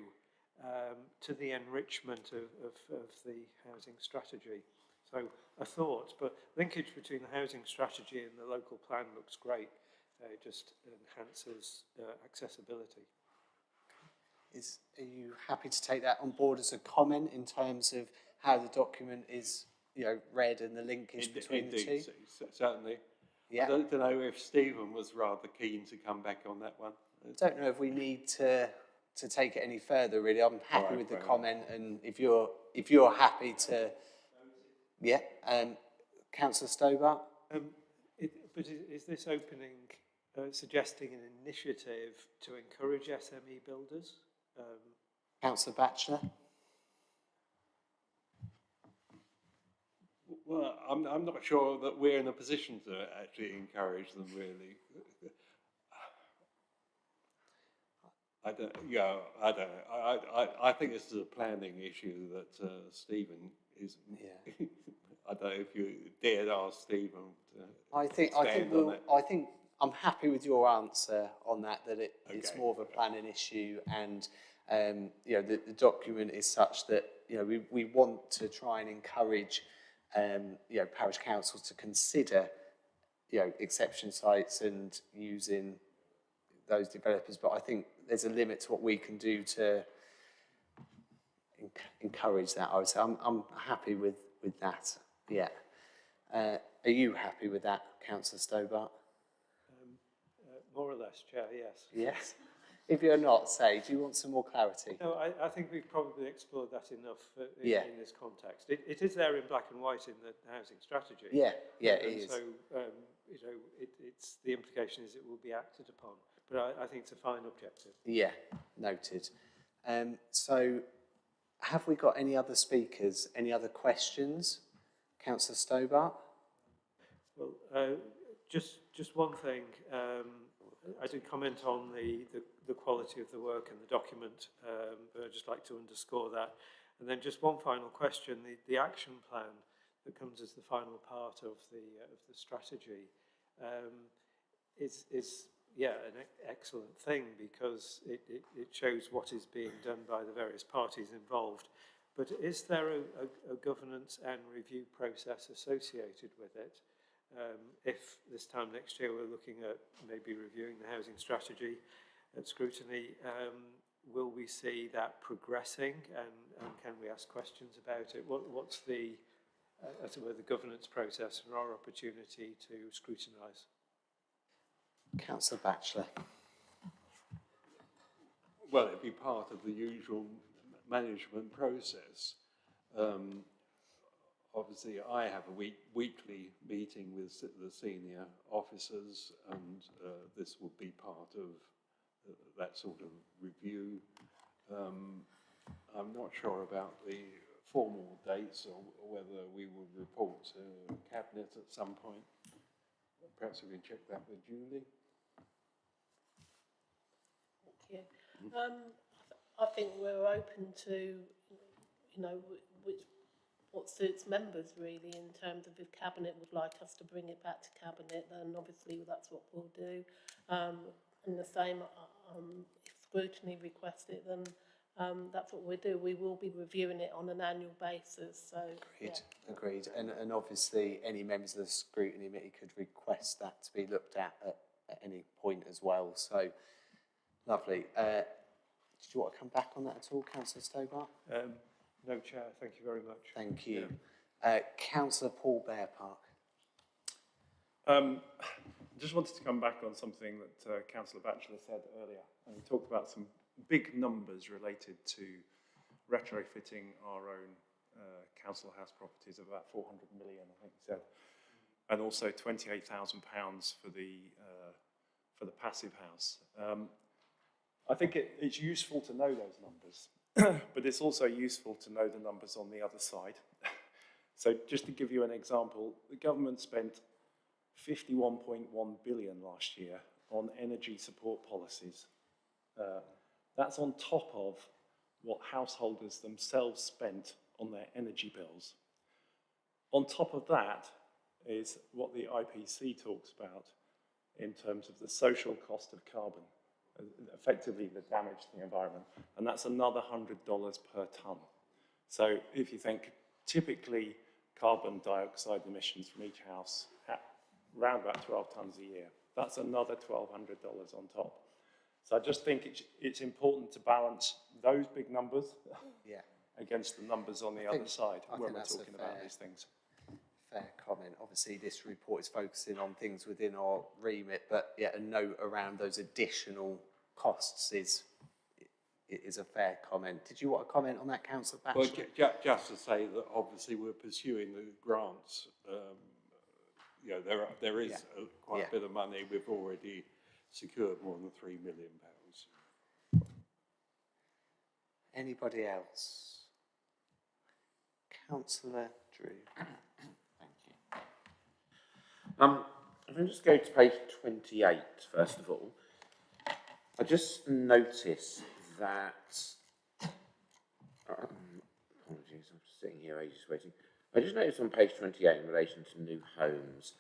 to the enrichment of the housing strategy. So a thought, but linkage between the housing strategy and the local plan looks great. It just enhances accessibility. Are you happy to take that on board as a comment in terms of how the document is, read and the linkage between the two? Certainly. Yeah. I don't know if Stephen was rather keen to come back on that one. I don't know if we need to take it any further. Really, I'm happy with the comment, and if you're happy to, yeah. Councillor Stobart. But is this opening, suggesting an initiative to encourage SME builders? Councillor Batchelor. Well, I'm not sure that we're in a position to actually encourage them, really. I don't know. I think this is a planning issue that Stephen is. Yeah. I don't know if you dared ask Stephen to expand on it. I think I'm happy with your answer on that. It's more of a planning issue, and the document is such that we want to try and encourage parish councils to consider exception sites and using those developers, but I think there's a limit to what we can do to encourage that. I would say I'm happy with that. Yeah. Are you happy with that, Councillor Stobart? More or less, Chair, yes. Yes. If you're not, do you want some more clarity? No, I think we've probably explored that enough in this context. It is there in black and white in the housing strategy. Yeah, it is. So, it's the implication is it will be acted upon. But I think it's a fine objective. Yeah, noted. So, have we got any other speakers? Any other questions? Councillor Stobart? Well, just one thing. I did comment on the quality of the work and the document, but I'd just like to underscore that. And then just one final question, the action plan that comes as the final part of the strategy is an excellent thing, because it shows what is being done by the various parties involved. But is there a governance and review process associated with it? If this time next year we're looking at maybe reviewing the housing strategy at Scrutiny, will we see that progressing, and can we ask questions about it? What's the governance process and our opportunity to scrutinise? Councillor Batchelor. Well, it'd be part of the usual management process. Obviously, I have a weekly meeting with the senior officers, and this will be part of that sort of review. I'm not sure about the formal dates, or whether we will report to Cabinet at some point. Perhaps we can check that with Julie. Thank you. I think we're open to, what suits members really, in terms of if Cabinet would like us to bring it back to Cabinet, then obviously that's what we'll do. And the same, if Scrutiny requests it, then that's what we'll do. We will be reviewing it on an annual basis. So Agreed. And obviously any members of the Scrutiny Committee could request that to be looked at any point as well. So lovely. Did you want to come back on that at all, Councillor Stobart? No, Chair, thank you very much. Thank you. Councillor Paul Bearpark. Just wanted to come back on something that Councillor Batchelor said earlier, and he talked about some big numbers related to retrofitting our own council house properties of about 400 million, I think he said, and also £28,000 for the passive house. I think it's useful to know those numbers, but it's also useful to know the numbers on the other side. So just to give you an example, the government spent 51.1 billion last year on energy support policies. That's on top of what householders themselves spent on their energy bills. On top of that is what the IPC talks about in terms of the social cost of carbon, effectively the damage to the environment, and that's another $100 per tonne. So if you think typically carbon dioxide emissions from each house around about 12 tonnes a year, that's another $1,200 on top. So I just think it's important to balance those big numbers against the numbers on the other side when we're talking about these things. Fair comment. Obviously, this report is focusing on things within our remit, but a note around those additional costs is a fair comment. Did you want to comment on that, Councillor Batchelor? Well, just to say that obviously we're pursuing the grants. There is quite a bit of money. We've already secured more than £3 million. Anybody else? Councillor Drew. If I just go to page 28, first of all, I just notice that, apologies, I'm just sitting here ages waiting. I just noticed on page 28 in relation to new homes,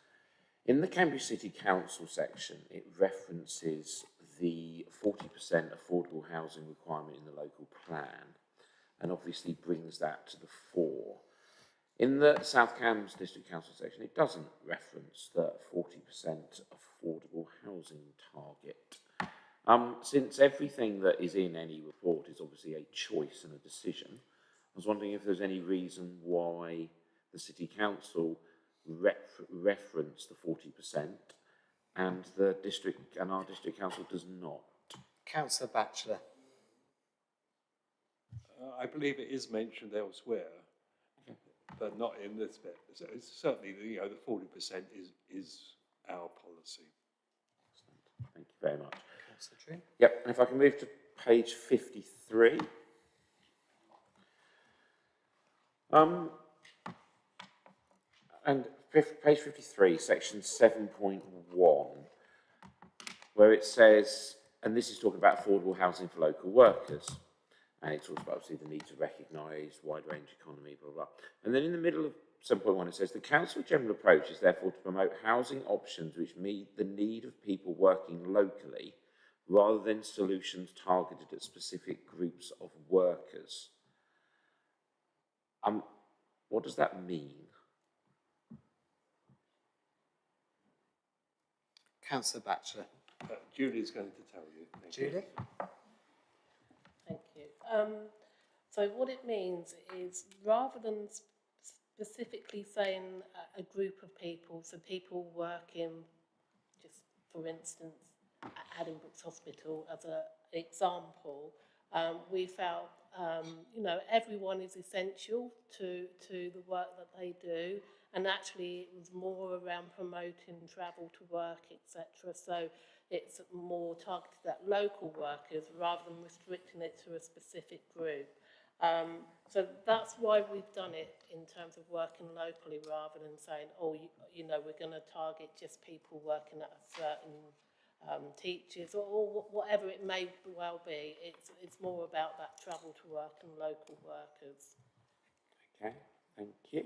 in the Cambridge City Council section, it references the 40% affordable housing requirement in the local plan, and obviously brings that to the fore. In the South Cambs District Council section, it doesn't reference the 40% affordable housing target. Since everything that is in any report is obviously a choice and a decision, I was wondering if there's any reason why the City Council reference the 40% and the district and our District Council does not. Councillor Batchelor. I believe it is mentioned elsewhere, but not in this bit. So it's certainly, the 40% is our policy. Excellent. Thank you very much. Councillor Drew. Yep, and if I can move to page 53. And page 53, section 7.1. where it says, and this is talking about affordable housing for local workers, and it talks about obviously the need to recognise wide range economy, blah, blah, blah. And then in the middle of 7.1 it says, the council's general approach is therefore to promote housing options which meet the need of people working locally rather than solutions targeted at specific groups of workers. What does that mean? Councillor Batchelor. Julie's going to tell you. Thank you. Julie? Thank you. So what it means is, rather than specifically saying a group of people, so people working, just for instance, at Addenbrooke's Hospital as an example, we felt, everyone is essential to the work that they do, and actually it was more around promoting travel to work, etc. So it's more targeted at local workers rather than restricting it to a specific group. So that's why we've done it in terms of working locally rather than saying, we're going to target just people working at a certain teachers or whatever it may well be. It's more about that travel to work and local workers. Okay, thank you.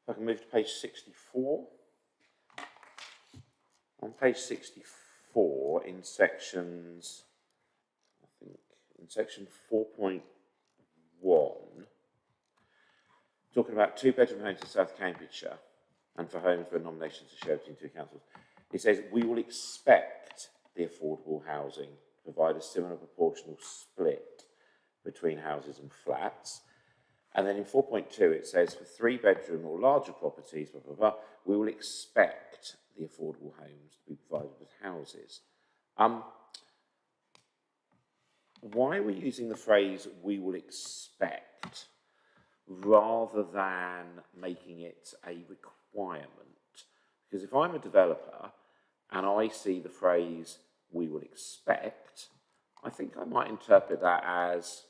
If I can move to page 64. On page 64, in sections, in section 4.1, talking about 2-bedroom homes in South Cambridgeshire and for homes where nominations are shared between 2 councils, it says, we will expect the affordable housing to provide a similar proportional split between houses and flats. And then in 4.2, it says, for 3-bedroom or larger properties, blah, blah, blah, we will expect the affordable homes to be provided with houses. Why are we using the phrase, we will expect, rather than making it a requirement? Because if I'm a developer and I see the phrase, we will expect, I think I might interpret that as,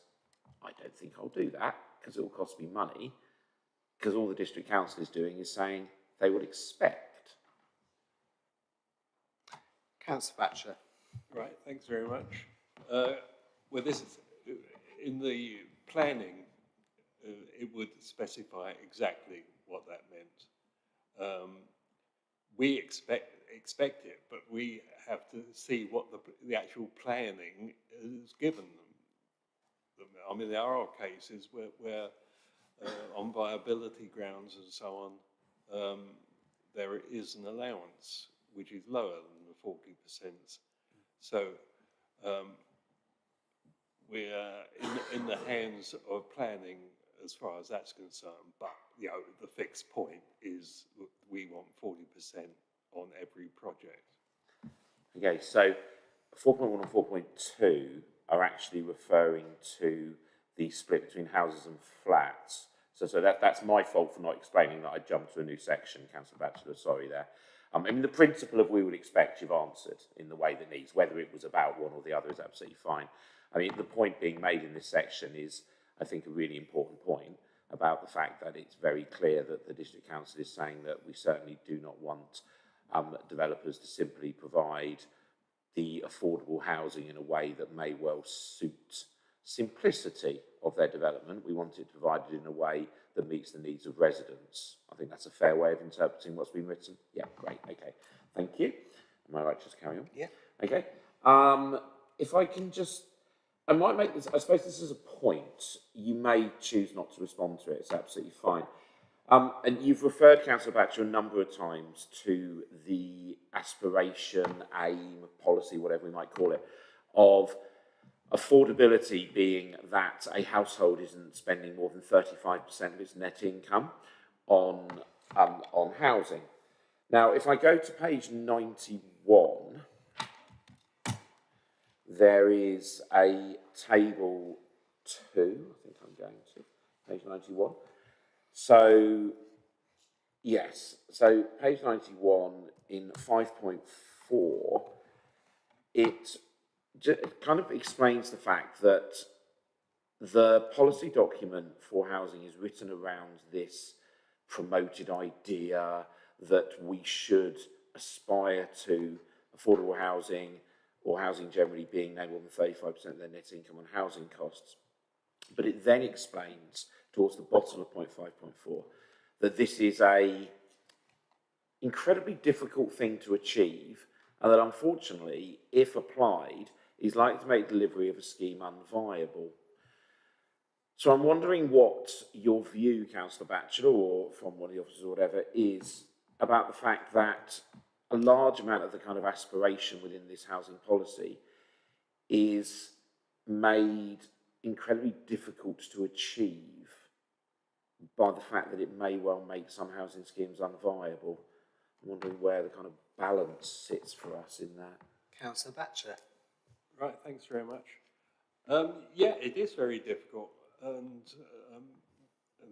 I don't think I'll do that, because it will cost me money, because all the district council is doing is saying they will expect. Councillor Batchelor. Right, thanks very much. Well, this is, in the planning, it would specify exactly what that meant. We expect it, but we have to see what the actual planning has given them. I mean, there are cases where on viability grounds and so on, there is an allowance which is lower than the 40%. So we're in the hands of planning as far as that's concerned. But the fixed point is we want 40% on every project. Okay, so 4.1 and 4.2 are actually referring to the split between houses and flats. So that's my fault for not explaining that I jumped to a new section, Councillor Batchelor, sorry there. I mean, the principle of we would expect you've answered in the way that needs, whether it was about one or the other is absolutely fine. I mean, the point being made in this section is, I think, a really important point about the fact that it's very clear that the District Council is saying that we certainly do not want developers to simply provide the affordable housing in a way that may well suit simplicity of their development. We want it provided in a way that meets the needs of residents. I think that's a fair way of interpreting what's been written. Yeah, great, okay. Thank you. Am I right to just carry on? Yeah. Okay. If I can just, I might make this, I suppose this is a point. You may choose not to respond to it, it's absolutely fine. And you've referred, Councillor Batchelor, a number of times to the aspiration, aim, policy, whatever we might call it, of affordability being that a household isn't spending more than 35% of its net income on housing. Now, if I go to page 91, there is a table 2, I think I'm going to, page 91. So, yes, so page 91 in 5.4, it kind of explains the fact that the policy document for housing is written around this promoted idea that we should aspire to affordable housing or housing generally being no more than 35% of their net income on housing costs. But it then explains, towards the bottom of point 5.4, that this is a incredibly difficult thing to achieve, and that unfortunately, if applied, is likely to make delivery of a scheme unviable. So I'm wondering what your view, Councillor Batchelor, or from one of the officers or whatever, is about the fact that a large amount of the kind of aspiration within this housing policy is made incredibly difficult to achieve by the fact that it may well make some housing schemes unviable. I'm wondering where the kind of balance sits for us in that. Councillor Batchelor. Right, thanks very much. Yeah, it is very difficult, and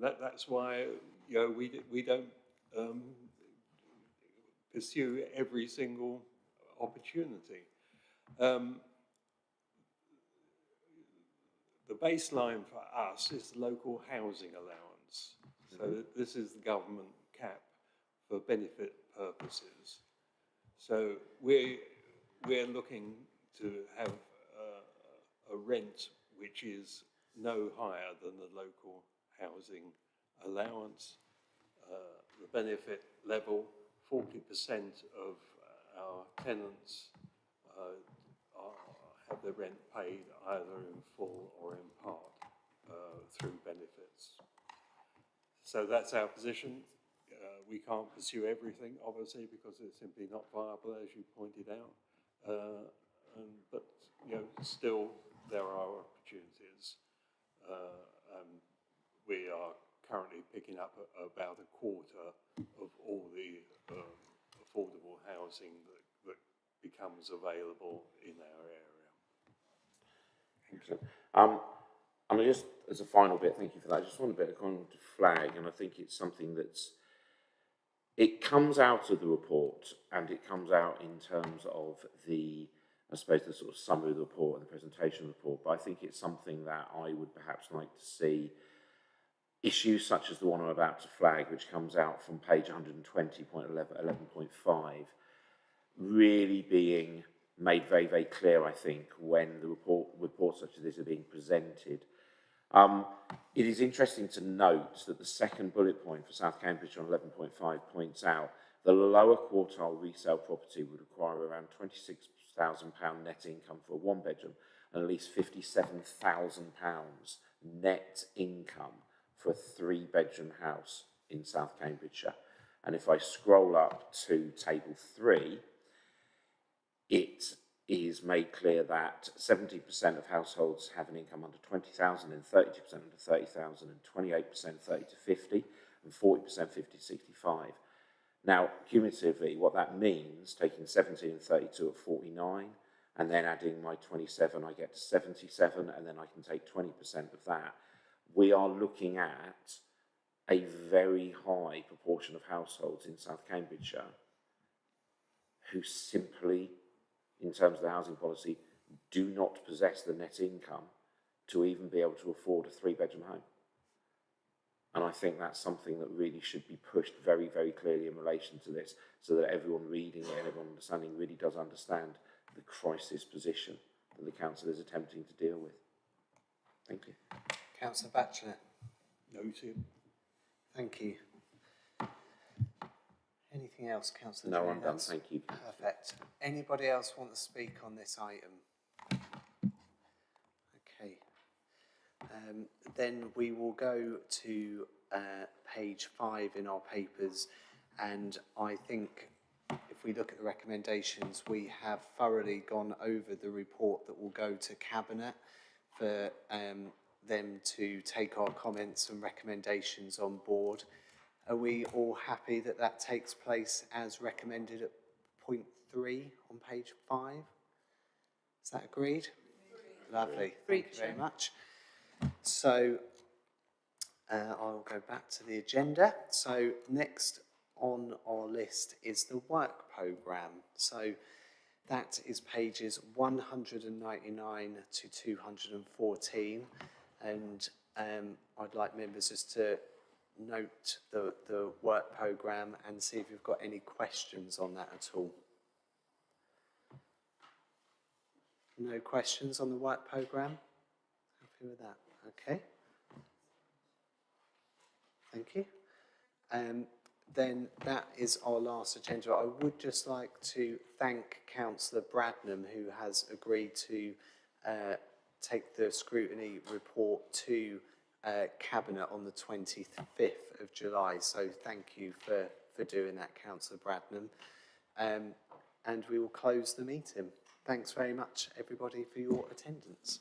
that's why we don't pursue every single opportunity. The baseline for us is the local housing allowance. So this is the government cap for benefit purposes. So we're looking to have a rent which is no higher than the local housing allowance. The benefit level, 40% of our tenants have their rent paid either in full or in part through benefits. So that's our position. We can't pursue everything, obviously, because it's simply not viable, as you pointed out. But still there are opportunities. We are currently picking up about a quarter of all the affordable housing that becomes available in our area. Excellent. I mean, just as a final bit, thank you for that. I just want a bit of kind of flag, and I think it's something it comes out of the report, and it comes out in terms of the sort of summary of the report and the presentation of the report, but I think it's something that I would perhaps like to see issues such as the one I'm about to flag, which comes out from page 120.11.5, really being made very, very clear, I think, when the reports such as this are being presented. It is interesting to note that the second bullet point for South Cambridgeshire on 11.5 points out the lower quartile resale property would require around £26,000 net income for a one-bedroom and at least £57,000 net income for a three-bedroom house in South Cambridgeshire. And if I scroll up to table 3, it is made clear that 70% of households have an income under 20,000 and 32% under 30,000 and 28% 30 to 50 and 40% 50 to 65. Now, cumulatively, what that means, taking 70 and 32 at 49, and then adding my 27, I get to 77, and then I can take 20% of that. We are looking at a very high proportion of households in South Cambridgeshire who simply, in terms of the housing policy, do not possess the net income to even be able to afford a three-bedroom home. And I think that's something that really should be pushed very, very clearly in relation to this, so that everyone reading it and everyone understanding really does understand the crisis position that the council is attempting to deal with. Thank you. Councillor Batchelor. Noted. Thank you. Anything else, Councillor? No, I'm done. Thank you. Perfect. Anybody else want to speak on this item? Okay. Then we will go to page 5 in our papers, and I think if we look at the recommendations, we have thoroughly gone over the report that will go to Cabinet for them to take our comments and recommendations on board. Are we all happy that that takes place as recommended at point 3 on page 5? Is that agreed? Lovely. Thank you very much. So I'll go back to the agenda. So next on our list is the work programme. So that is pages 199 to 214. And I'd like members just to note the work programme and see if you've got any questions on that at all. No questions on the work programme? Happy with that? Okay. Thank you. Then that is our last agenda. I would just like to thank Councillor Bradnam, who has agreed to take the scrutiny report to Cabinet on the 25th of July. So thank you for doing that, Councillor Bradnam. And we will close the meeting. Thanks very much, everybody, for your attendance.